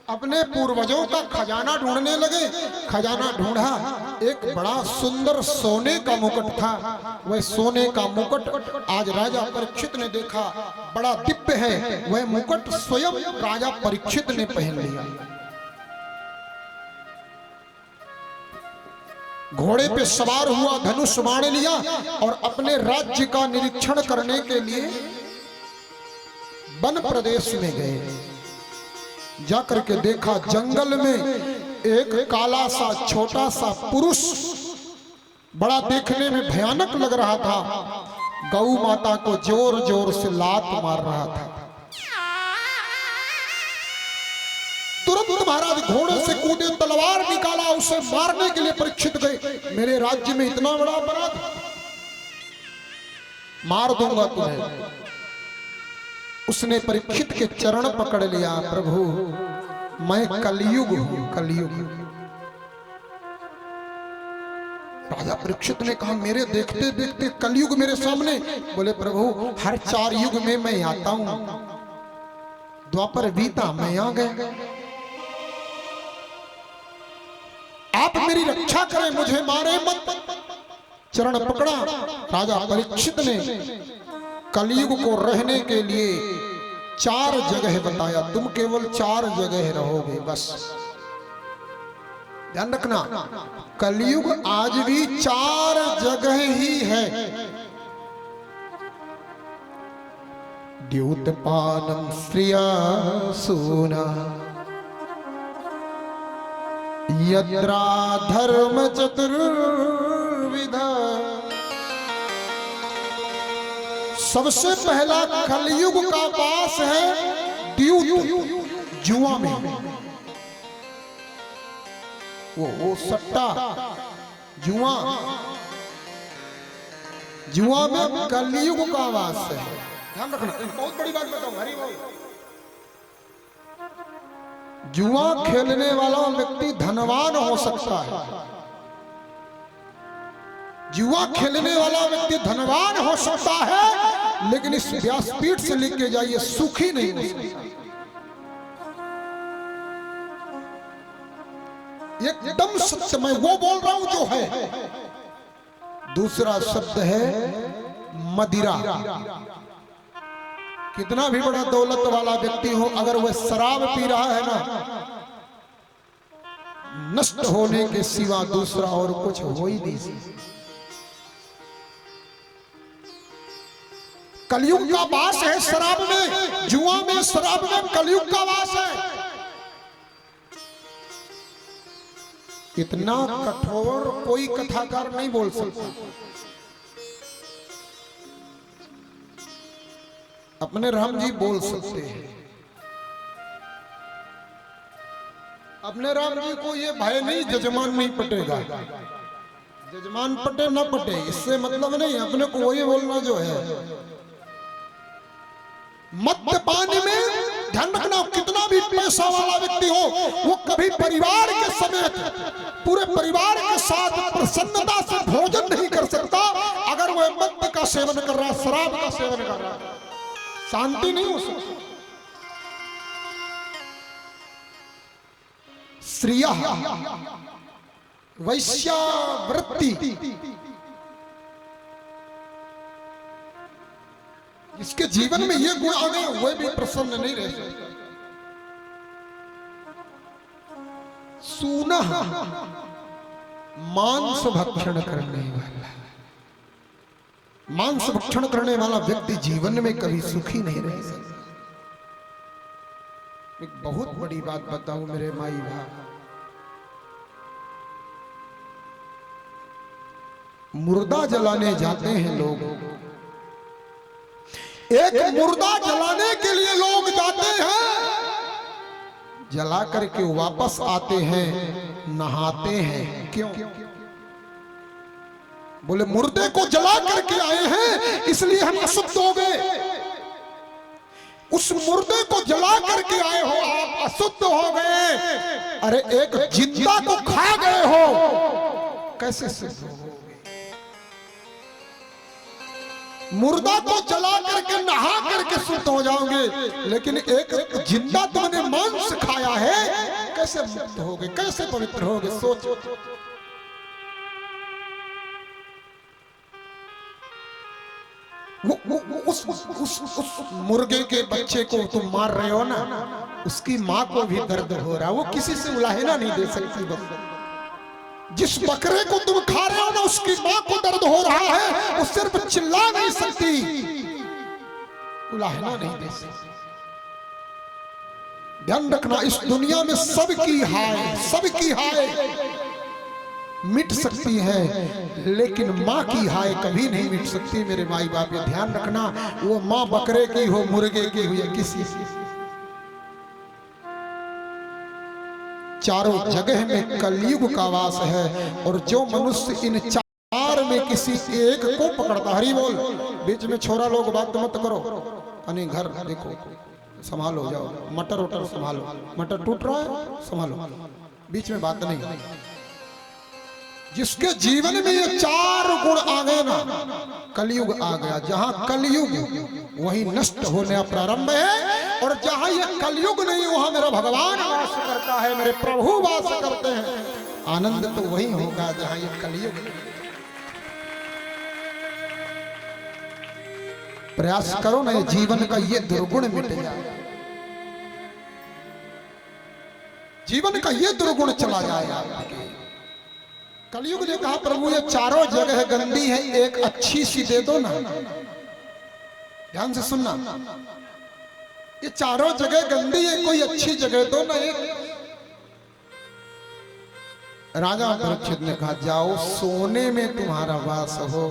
अपने पूर्वजों का खजाना ढूंढने लगे। खजाना ढूंढा, एक बड़ा सुंदर सोने का मुकुट था। वह सोने का मुकुट आज राजा परीक्षित ने देखा, बड़ा दिव्य है। वह मुकुट स्वयं राजा परीक्षित ने पहन लिया। घोड़े पे सवार हुआ, धनुष बाण लिया और अपने राज्य का निरीक्षण करने के लिए वन प्रदेश में गए। जाकर के देखा, जंगल में एक काला सा छोटा सा पुरुष, बड़ा देखने में भयानक लग रहा था, गौ माता को जोर जोर से लात मार रहा था। तुरंत महाराज घोड़े से कूदे, तलवार निकाला, उसे मारने के लिए परीक्षित गए। मेरे राज्य में इतना बड़ा अपराध, मार दूंगा तुम्हें। उसने परीक्षित के चरण पकड़ लिया, प्रभु मैं कलयुग हूं, कलयुग। राजा परीक्षित ने कहा, मेरे देखते देखते कलयुग मेरे सामने। बोले, प्रभु हर 4 युग में मैं आता हूं। द्वापर बीता, मैं आ गया। आप मेरी रक्षा करें, मुझे मारे मत। चरण पकड़ा। राजा परीक्षित ने कलयुग को रहने के लिए 4 जगह बताया। तुम केवल 4 जगह रहोगे बस। ध्यान रखना, कलयुग आज भी 4 जगह ही है। द्यूतपानम श्रिया सूना, यद्रा धर्म चतुर्विधा। सबसे पहला कलयुग का वास है द्यूत, जुआ में। वो सट्टा, जुआ, जुआ में कलयुग का वास है। ध्यान रखना, बहुत बड़ी बात बताऊं, हरी बोल। जुआ खेलने वाला व्यक्ति धनवान हो सकता है। जुआ खेलने वाला व्यक्ति धनवान हो सकता है, लेकिन इस व्यासपीठ से लिख के जाइए, सुखी नहीं हो सकता। एकदम सत्य मैं वो बोल रहा हूं जो है। दूसरा शब्द है मदिरा। कितना भी बड़ा दौलत वाला व्यक्ति हो, अगर वह शराब पी रहा है ना, नष्ट होने के सिवा दूसरा और कुछ हो ही नहीं सकता। कलयुग का वास है शराब में, जुआ में, शराब में कलयुग का वास है। इतना कठोर कोई कथाकार नहीं बोल सकता। अपने राम जी बोल सकते हैं। अपने राम जी को ये भय नहीं जजमान नहीं पटेगा, जजमान पटे ना पटे इससे मतलब नहीं, अपने को वही बोलना जो है। मद्यपान में ध्यान रखना, कितना भी पैसा वाला व्यक्ति हो वो कभी परिवार के समेत पूरे परिवार के साथ प्रसन्नता से भोजन नहीं कर सकता अगर वह मद्य का सेवन कर रहा, शराब का सेवन कर रहा, शांति नहीं हो सकती। स्त्रियः वैश्यावृत्ति, इसके जीवन में ये गुण आ गए वह भी प्रसन्न नहीं रह सकता। सूना मांस भक्षण करने वाला, मांस भक्षण करने वाला व्यक्ति जीवन में कभी सुखी नहीं रह सकता। एक बहुत बड़ी बात बताऊं मेरे माई बाप, मुर्दा जलाने जाते हैं लोग, एक मुर्दा जलाने के लिए लोग जाते हैं, जला करके वापस आते हैं, नहाते हैं। क्यों? बोले मुर्दे को जला करके आए हैं इसलिए हम अशुद्ध हो गए। उस मुर्दे को जला करके आए हो आप, अशुद्ध हो गए। अरे एक जिंदा को खा गए हो, कैसे सिद्ध हो? मुर्दा को जला करके नहा करके शुद्ध हो जाओगे, लेकिन एक जिंदा तुमने मांस खाया है, कैसे मुक्त होगे, कैसे पवित्र होगे? सोचो। उस मुर्गे के बच्चे को तुम मार रहे हो ना, उसकी माँ को भी दर्द हो रहा है, वो किसी से उलाहना नहीं दे सकती। बस जिस बकरे को तुम खा रहे हो ना, उसकी माँ को दर्द हो रहा है, वो सिर्फ चिल्ला नहीं सकती, उलाहना नहीं दे सकती। ध्यान रखना, इस दुनिया में सबकी हाय मिट सकती है, लेकिन माँ की हाय कभी नहीं मिट सकती। मेरे माई बाप ये ध्यान रखना, वो माँ बकरे की हो, मुर्गे की हो, या किसी चारों जगह में कलयुग का वास है। और जो मनुष्य इन चार में किसी एक को पकड़ता, हरि बोल, बीच में छोरा लोग बात मत करो, अनि घर देखो, संभालो, जाओ, मटर वटर संभालो, मटर टूट रहा है संभालो, बीच में बात नहीं। जिसके जीवन में ये चार गुण आ गए ना, कलयुग आ गया। जहां कलयुग वही नष्ट होने प्रारंभ है, और जहां ये कलयुग नहीं वहां मेरा भगवान वास करता है, मेरे प्रभु वास करते हैं। आनंद तो वही होगा जहां ये कलयुग। प्रयास करो ना ये जीवन का ये दुर्गुण मिट जाए, जीवन का ये दुर्गुण चला जाए आपके। कलयुग ने कहा प्रभु ये चारों जगह गंदी है, एक अच्छी सी दे दो ना। ध्यान से सुनना, ये चारों जगह गंदी है, कोई अच्छी जगह दो ना। एक राजा परीक्षित ने कहा जाओ सोने में तुम्हारा वास हो।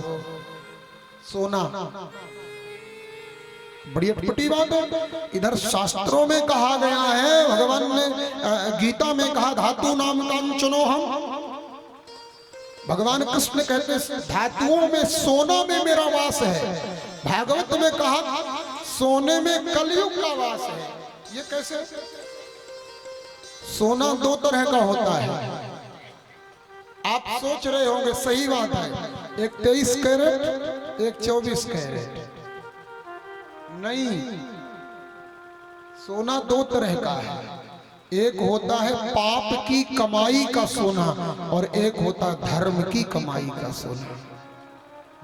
सोना बड़ी अटपटी बात है। इधर शास्त्रों में कहा गया है, भगवान ने गीता में कहा धातु नाम कांचनो हम। भगवान कृष्ण कहते हैं धातुओं में सोना में मेरा वास है। भागवत में कहा सोने में कलयुग का वास है। ये कैसे? सोना दो तरह का होता है, आप सोच रहे होंगे, सही बात है, एक 23 कैरेट, एक 24 कैरेट। नहीं, सोना दो तरह का है। एक होता है पाप की कमाई का सोना, और एक होता है धर्म की कमाई का सोना।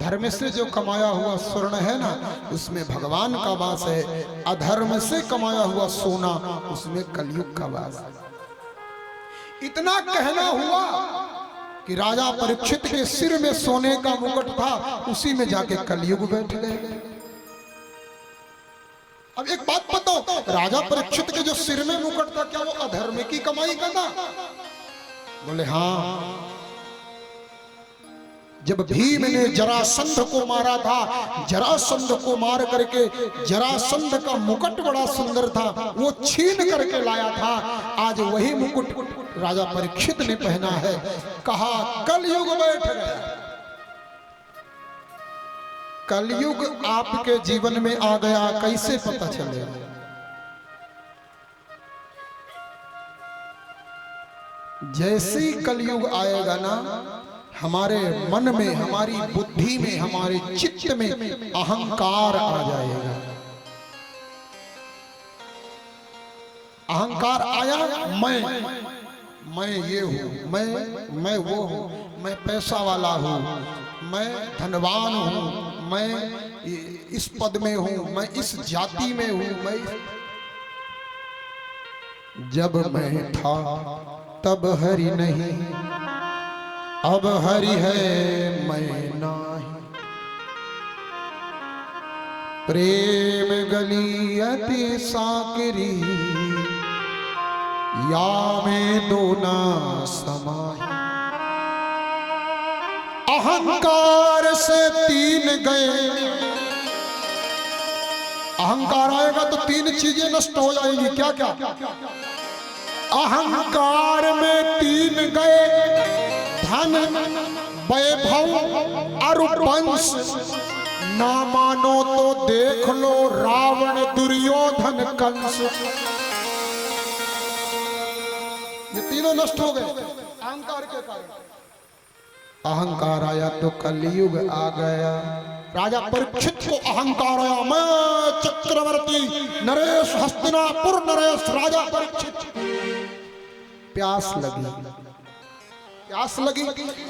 धर्म से जो कमाया हुआ स्वर्ण है ना, उसमें भगवान का वास है। अधर्म से कमाया हुआ सोना, उसमें कलयुग का वास है। इतना कहना हुआ कि राजा परीक्षित के सिर में सोने का मुकुट था, उसी में जाके कलयुग बैठ गए। अब एक बात बताओ, राजा परीक्षित के जो सिर में मुकुट था, क्या वो अधर्म की कमाई का था? बोले हाँ। जब भीम ने जरासंध को मारा था, जरासंध को मार करके, जरासंध का मुकुट बड़ा सुंदर था, वो छीन करके लाया था। आज वही मुकुट राजा परीक्षित ने पहना है। कहा कलयुग बैठ गया। कलयुग आपके जीवन में आ गया, कैसे पता चलेगा? जैसे ही कलयुग आएगा ना, हमारे मन में, हमारी बुद्धि में, हमारे चित्त में अहंकार आ जाएगा। अहंकार आया, मैं ये हूं, मैं वो हूं, मैं पैसा वाला हूं, मैं धनवान हूं, मैं इस पद में हूं, मैं इस जाति में हूं, मैं जब मैं था तब हरि नहीं, अब हरि है मैं नाही। प्रेम गली अति साकरी, या में दो ना समाही। अहंकार से तीन गए। अहंकार आएगा तो तीन चीजें नष्ट हो जाएगी। क्या क्या? अहंकार में तीन गए, धन, वैभव और वंश। ना मानो तो देख लो रावण, दुर्योधन, कंस। ये तीनों नष्ट हो गए अहंकार के कारण। अहंकार आया तो कलयुग आ गया। राजा परीक्षित को अहंकार आया, मैं चक्रवर्ती नरेश, हस्तिनापुर नरेश राजा परीक्षित। प्यास लगी।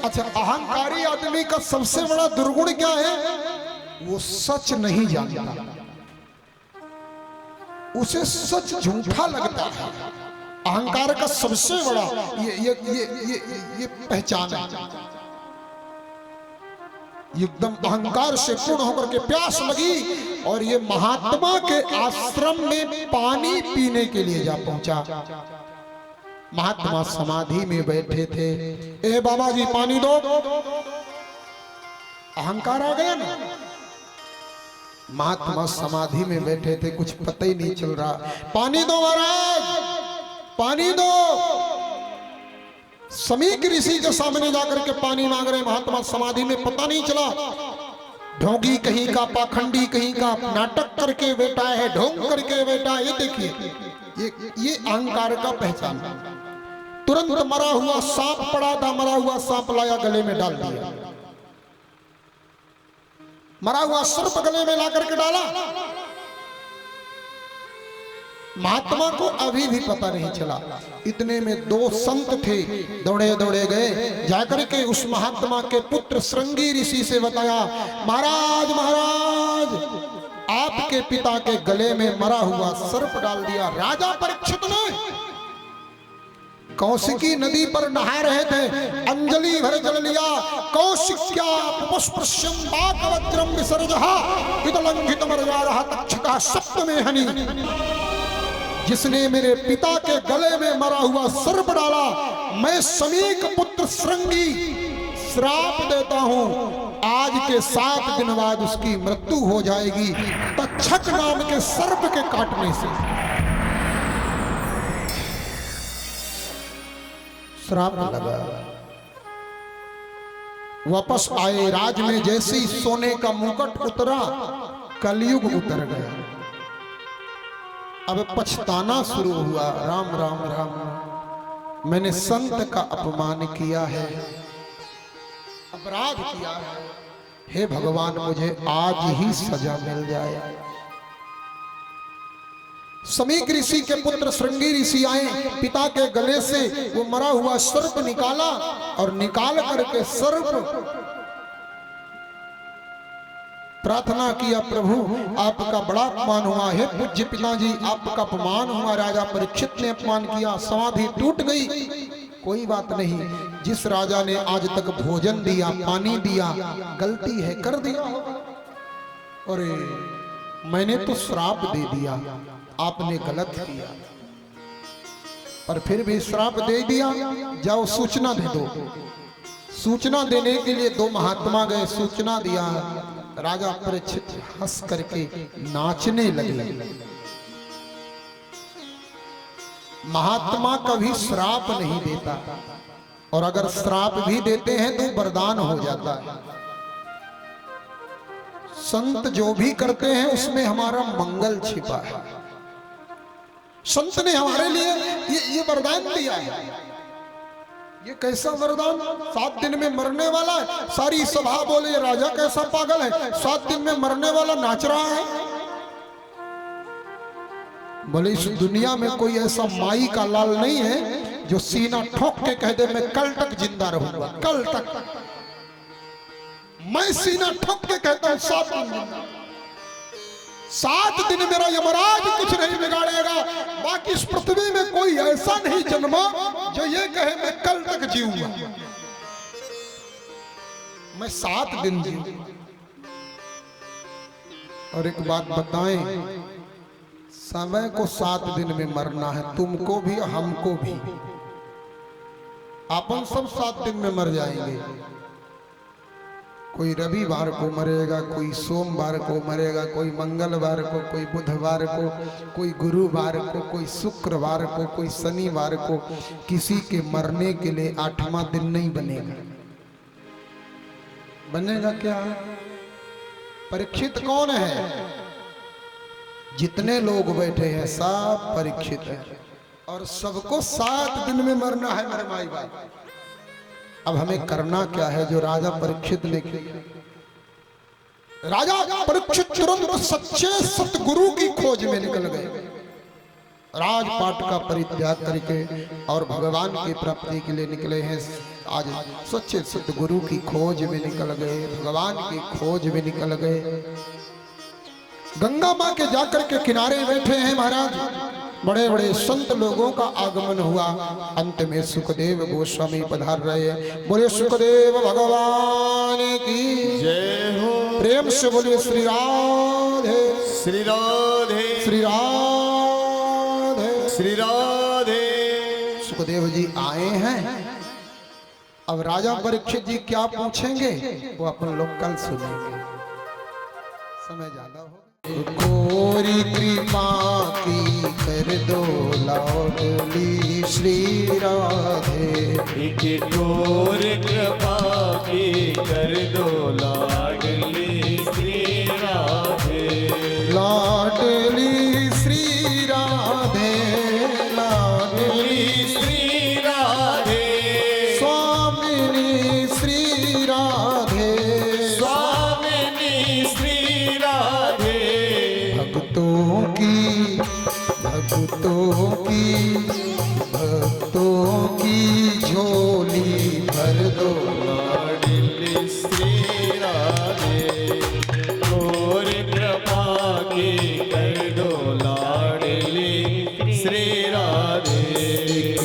अच्छा, अहंकारी आदमी का सबसे बड़ा दुर्गुण क्या है? वो सच नहीं जानता, उसे सच झूठा लगता है। अहंकार का सबसे बड़ा ये पहचान है। एकदम अहंकार से पूर्ण होकर के प्यास लगी और ये महात्मा के आश्रम में पानी पीने के लिए जा पहुंचा। महात्मा समाधि में बैठे थे। ए बाबा जी पानी दो। अहंकार आ गया ना। महात्मा समाधि में बैठे थे, कुछ पता ही नहीं चल रहा। पानी दो महाराज, पानी दो। समीक ऋषि के सामने जाकर के पानी मांग रहे महात्मा समाधि में। पता नहीं चला, ढोंगी कहीं का, पाखंडी कहीं का, नाटक करके बैठा है, ढोंग करके बैठा है। ये देखिए, ये अहंकार का पहचान। तुरंत मरा हुआ सांप पड़ा था, मरा हुआ सांप लाया, गले में डाल दिया। मरा हुआ सर्प गले में ला करके डाला। महात्मा को अभी भी पता नहीं चला। इतने में दो संत थे, दौड़े दौड़े गए, जाकर के उस महात्मा के पुत्र श्रृंगी ऋषि से बताया, महाराज महाराज, आपके पिता के गले में मरा हुआ सर्प डाल दिया। राजा परीक्षित ने कौशिकी नदी पर नहा रहे थे, अंजलि भर जल लिया। कौशिक्या पुष्पस्यं वाकवज्रम विसर्जहा, इदलंघित मर्यादा तक्षका सप्तमे हनि। जिसने मेरे पिता के गले में मरा हुआ सर्प डाला, मैं समीक पुत्र श्रृंगी श्राप देता हूं, आज के 7 दिन बाद उसकी मृत्यु हो जाएगी तक्षक नाम के सर्प के काटने से। श्राप लगा। वापस आए राज में, जैसे ही सोने का मुकुट उतरा, कलयुग उतर गया। अब पछताना शुरू हुआ। राम राम राम, मैंने संत का अपमान किया है, अपराध किया है। हे भगवान, मुझे आज ही सजा मिल जाए। समीक ऋषि के पुत्र श्रृंगी ऋषि आए, पिता के गले से वो मरा हुआ सर्प निकाला और निकाल करके सर्प प्रार्थना किया, प्रभु आपका बड़ा अपमान हुआ है। पूज्य पिताजी, आपका अपमान हुआ। राजा परीक्षित ने अपमान किया, समाधि टूट गई। कोई बात नहीं, जिस राजा ने आज तक भोजन दिया, पानी दिया, गलती है कर दिया होगा। अरे मैंने तो श्राप दे दिया, आपने गलत किया, पर फिर भी श्राप दे दिया, जाओ सूचना दे दो। सूचना देने के लिए दो महात्मा गए, सूचना दिया। राजा परीक्षित हंस करके नाचने लगे। महात्मा कभी श्राप नहीं देता, और अगर श्राप भी देते हैं तो वरदान हो जाता है। संत जो भी करते हैं उसमें हमारा मंगल छिपा है। संत ने हमारे लिए ये वरदान दिया है। ये कैसा वरदान? 7 दिन में मरने वाला है। सारी सभा बोले राजा कैसा पागल है, 7 दिन में मरने वाला नाच रहा है। बोले इस दुनिया में कोई ऐसा माई का लाल नहीं है जो सीना ठोक के कह दे मैं कल तक जिंदा रहूंगा, कल तक। मैं सीना ठोक के कहता हूं 7 दिन, 7 दिन मेरा यमराज कुछ नहीं बिगाड़ेगा। बाकी इस पृथ्वी में कोई ऐसा नहीं जन्मा जो ये कहे मैं कल तक जीऊंगा, मैं 7 दिन जीऊंगा। और एक बात बताएं, समय को 7 दिन में मरना है, तुमको भी हमको भी। अपन सब 7 दिन में मर जाएंगे। कोई रविवार को मरेगा, कोई सोमवार को मरेगा, कोई मंगलवार को, कोई बुधवार को, कोई गुरुवार को, कोई शुक्रवार को, कोई शनिवार को। किसी के मरने के लिए 8वां दिन नहीं बनेगा। बनेगा क्या? परीक्षित कौन है? जितने लोग बैठे हैं सब परीक्षित है, और सबको 7 दिन में मरना है मेरे माई बाप। अब हमें करना क्या है जो राजा परीक्षित ने किया? राजा परीक्षित तुरंत सच्चे सतगुरु की खोज में निकल गए। राजपाट का परित्याग करके और भगवान की प्राप्ति के लिए निकले हैं। आज सच्चे सतगुरु की खोज में निकल गए, भगवान की खोज में निकल गए। गंगा माँ के जाकर के किनारे बैठे हैं महाराज। बड़े बड़े संत लोगों का आगमन हुआ। अंत में सुखदेव गोस्वामी पधार रहे हैं। बोले सुखदेव भगवान की जय हो। प्रेम से बोले श्री राधे श्री राधे श्री राधे श्री राधे। सुखदेव जी आए हैं। अब राजा परीक्षित जी क्या पूछेंगे वो अपन लोग कल सुनेंगे, समय ज्यादा हो। कोरी कृपा की कर दो लाडली श्री राधे, एक ठोर कृपा की कर दो लाडली श्री राधे। लाडली श्री राधे, लाडली श्री राधे। स्वामिनी श्री राधे, स्वामिनी श्री राधे। भक्तों की झोली भर दो लाडली श्री राधे। और कृपा की कर दो लाडली श्री राधे।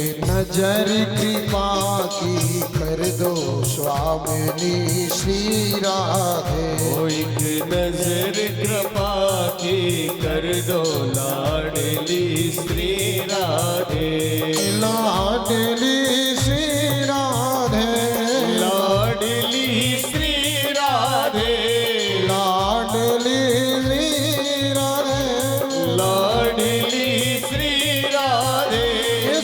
एक नजर कृपा की कर दो स्वामिनी श्री राधे। ओ एक नजर कृपा की कर दो लाडली श्री राधे। लाडली श्री राधे, लाडली श्री राधे। लाडली श्री राधे, लाडली श्री राधे।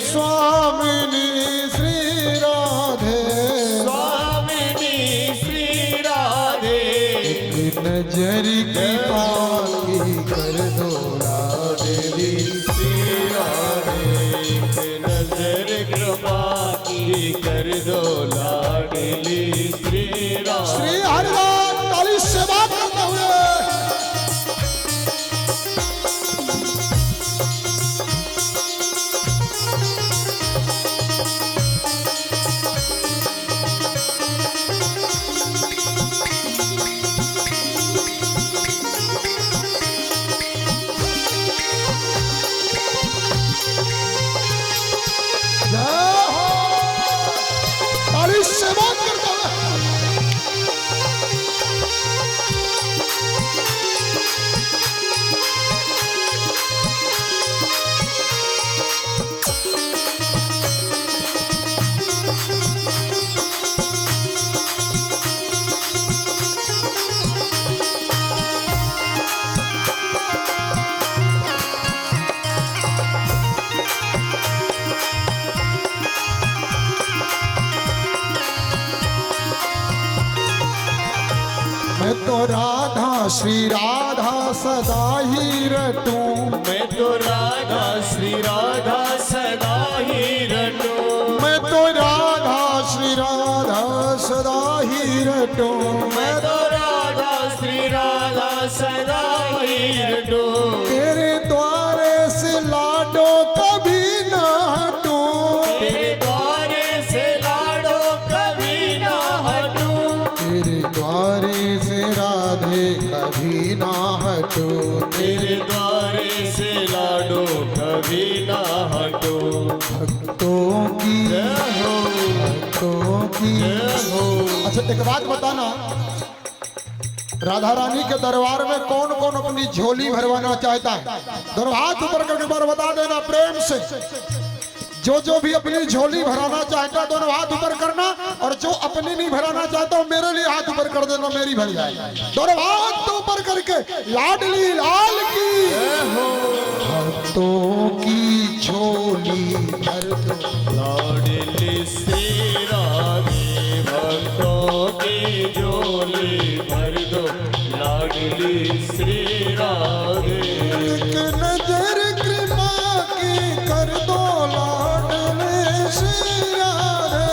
स्वामिनी श्री राधे। स्वामिनी श्री राधे। एक नजर कृपा की कर दो लाडली श्री राधे। एक नजर कृपा श्री राधा सदा ही रटूं, मैं तो राधा श्री राधा सदा ही रटूं, मैं तो राधा श्री राधा सदा ही रटूं, मैं तो राधा श्री राधा सदा ही रटूं, तेरे द्वारे से लाडो कभी ना हटूं, तेरे द्वारे से लाडो कभी ना हटूं, तेरे द्वारे से राधे कभी ना हटूं, तेरे द्वारे से लाडो कभी ना हटूं। भक्तों की जय हो, भक्तों की। जय हो। अच्छा एक बात बताना, राधा रानी के दरबार में कौन कौन अपनी झोली भरवाना चाहता है? दोनों हाथ ऊपर करके बार बता देना प्रेम से। जो भी अपनी झोली भराना चाहता है दोनों हाथ ऊपर करना, और जो अपनी नहीं भराना चाहता वो मेरे लिए हाथ ऊपर कर देना, मेरी भर जाए। दोनों हाथ ऊपर करके लाडली लाल की भक्तों की झोली भर दो, लाडली श्री राधे भक्तों की झोली भर दो, लाडली श्री राधे। एक नजर कृपा की कर दो लाडले श्री राधे,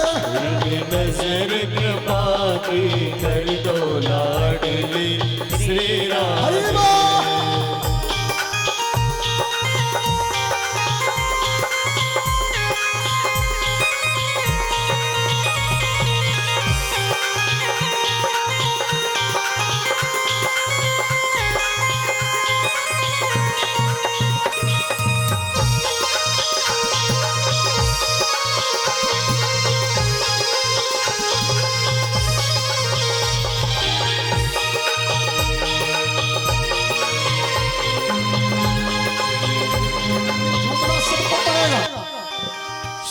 एक नजर कृपा की कर दो लाडली श्री राधे। हरि बोल।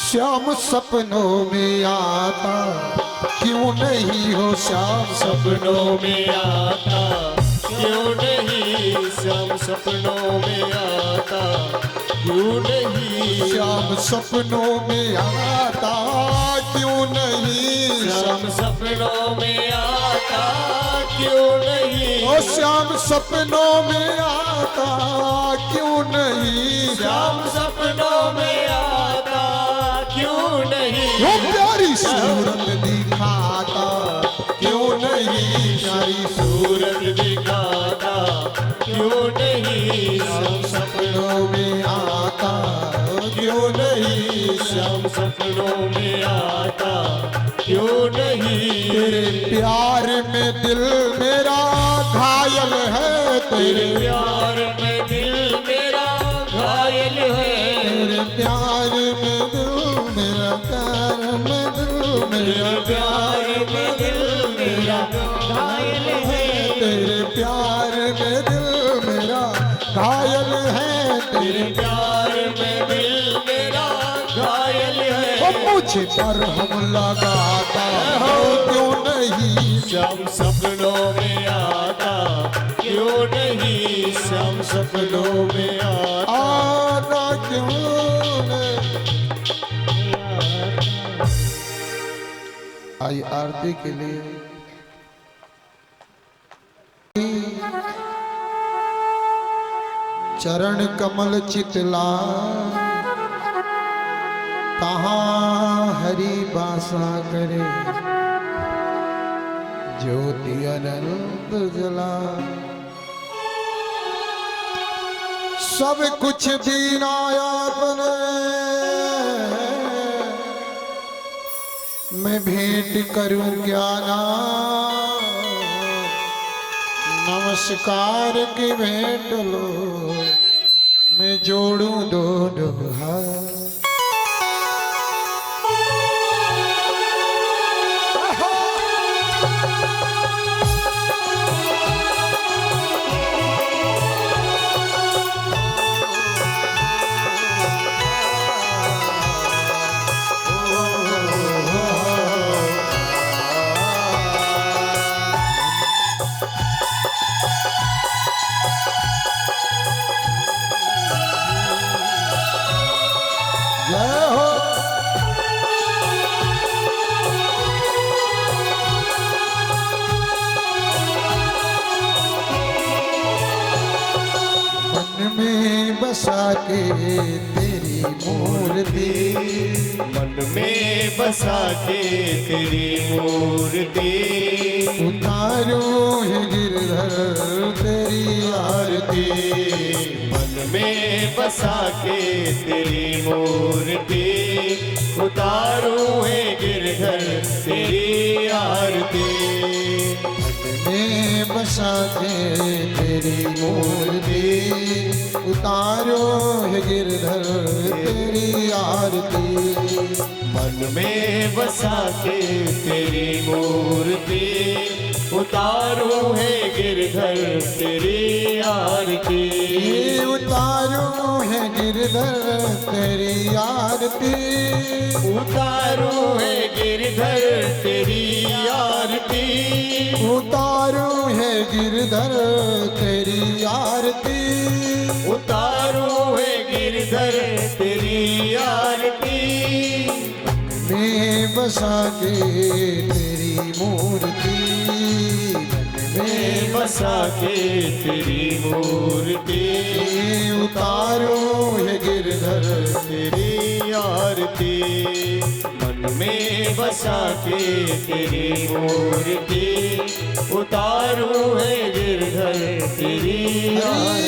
श्याम सपनों में आता क्यों नहीं हो श्याम सपनों में आता क्यों नहीं, श्याम सपनों में आता क्यों नहीं, श्याम सपनों में आता क्यों नहीं, श्याम सपनों में आता क्यों नहीं, ओ श्याम सपनों में आता क्यों नहीं, श्याम सपनों में आता क्यों नहीं, वो प्यारी सूरत दिखाता क्यों नहीं, प्यारी सूरत दिखाता क्यों नहीं, श्याम सपनों में आता क्यों नहीं, श्याम सपनों में आता क्यों नहीं, तेरे प्यार में दिल मेरा घायल है, तेरे प्यार में दिल मेरा घायल है, तेरे प्यार में दिल मेरा प्यार में दिल मेरा प्यार में दिल मेरा घायल है, तेरे प्यार में दिल मेरा घायल है, तेरे प्यार में दिल मेरा घायल है, वो मुझे पर हम लगाता हो क्यों नहीं, श्याम सपनों में आता क्यों नहीं, श्याम सपनों में आता आना क्यों नहीं। आई आरती के लिए चरण कमल चितला कहाँ हरि बासा करे, ज्योति अनंत जला, सब कुछ दीना आपने, मैं भेंट करूं क्या ना, नमस्कार की भेंट लो, मैं जोड़ूं दोनों हाथ। में बसा के तेरी मूर्ति, मन में बसा के तेरी मूर्ति, उतारो है गिरधर तेरी आरती। मन में बसा के तेरी मूर्ति, उतारूं है गिरधर तेरी आरती। में बसा के तेरी मूर्ति, उतारो है गिरधर तेरी आरती। मन में बसा के तेरी मूर्ति, उतारूं है गिरधर तेरी आरती। उतारो है गिरधर तेरी आरती, उतारूं है गिरधर तेरी आरती, उतारो है गिरधर तेरी आरती। उतारूं है गिरधर तेरी आरती। में बसा के तेरी मूर्ति, में बसा के तेरी मूर्ति, उतारो है गिरधर तेरी आरती। मन में बसा के तेरी मूर्ति, उतारूं है गिरधर तेरी आरती।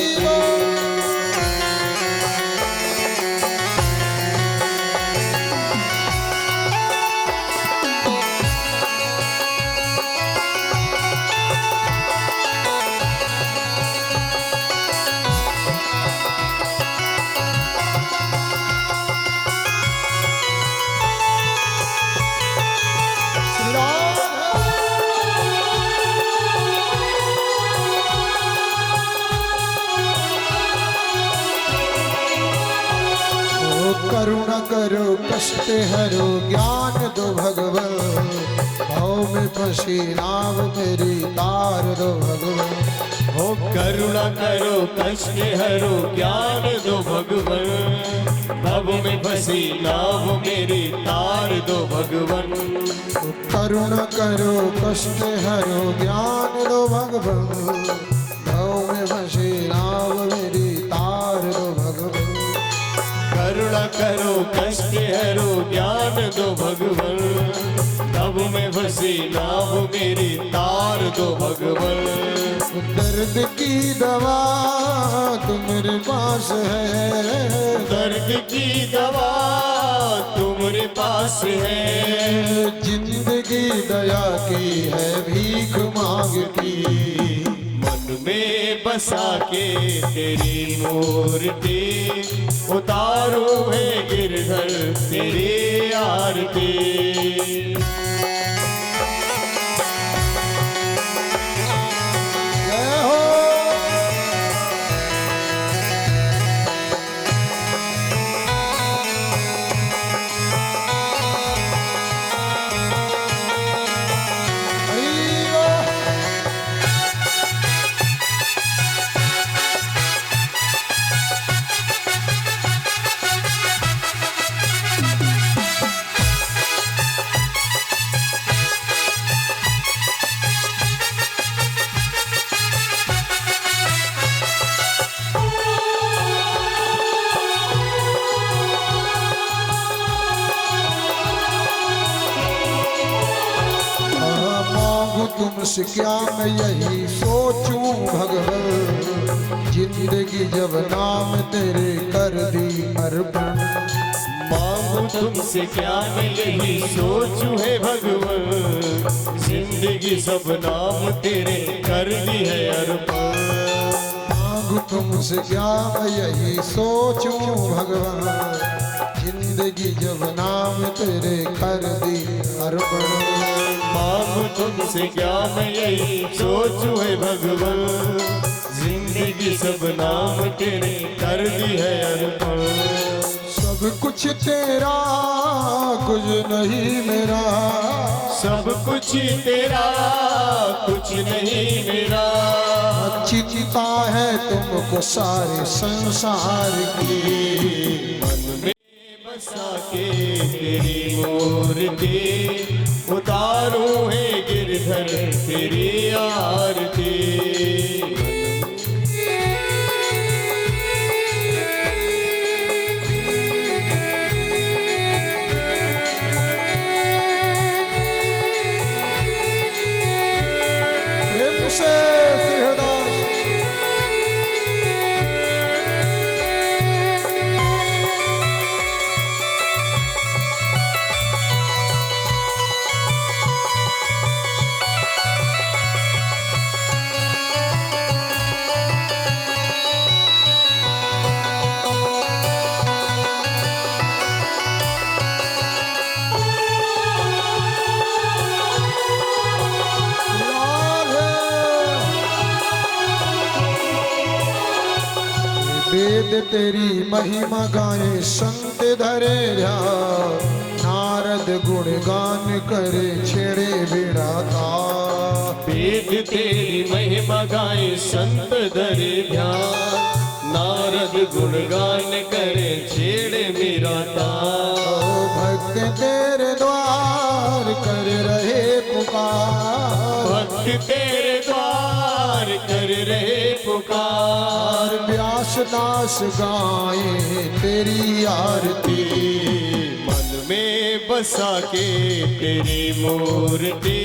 करुणा करो कष्ट हरो ज्ञान दो भगवन, भाव में फंसी नाव मेरी तार दो भगवन। हो करुणा करो कष्ट हरो ज्ञान दो भगवन, भव में फंसी नाव मेरी तार दो भगवन। करुणा करो कष्ट हरो ज्ञान दो भगवन, भाव में फंसी नाव मेरी तार दो भगवन। करुणा करो कष्ट हरो ज्ञान दो भगवन, तब में फंसी नाव मेरी तार दो भगवन। दर्द की दवा तुम्हारे पास है, दर्द की दवा तुम्हारे पास है। जिंदगी दया की है भीख मांग की। मन में बसा के तेरी मूर्ति, उतारूं है गिरधर तेरी आरती। जय हो तुमसे क्या मैं यही सोचूं भगवन, जिंदगी जब नाम तेरे कर दी अर्पण। मांगू तुमसे क्या मैं यही सोचूं है भगवन, जिंदगी सब नाम तेरे कर दी है अर्पण। मांगू तुमसे क्या मैं यही सोचूं भगवान, जिंदगी जब नाम तेरे कर दी अर्पण। मांगू तुमसे क्या मैं यही सोचूं है भगवन, जिंदगी सब नाम तेरे कर दी है अर्पण। सब कुछ तेरा कुछ नहीं मेरा, सब कुछ तेरा कुछ नहीं मेरा। चिंता है तुमको सारे संसार की। मन में बसा के तेरी मूर्ति, उतारूं है गिरधर तेरी आरती। तेरी महिमा गाए संत धरे ध्यान, नारद गुण गान करे छेड़े बिड़ाता। वेद तेरी महिमा गाए संत धरे ध्यान, नारद गुणगान करे छेड़े मेरा तार। भक्त तेरे द्वार कर रहे पुकार, भक्त तेरे द्वार कर रहे पुकार। व्यास दास गाए तेरी आरती, मन में बसा के तेरी मूर्ति,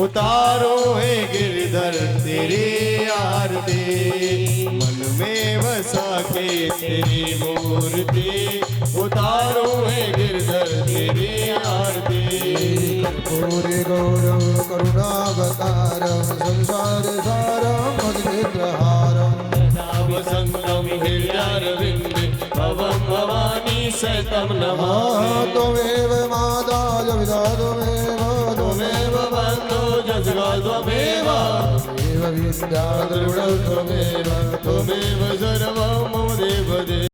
उतारो है गिरधर तेरी आरती। मन में बसा के तेरी मूर्ति, उतारो है गिरधर तेरी आरती। पूरे गौरव करुणावतारम संसार सारम भजनेत्रहारम, संगम हृदयारविंद भवम भवानी सतम नमामि। त्वमेव माता जपिता त्वमेव बंधो जसगा त्वमेव, विद्या त्वमेव त्वमेव सर्वं मम देव देव।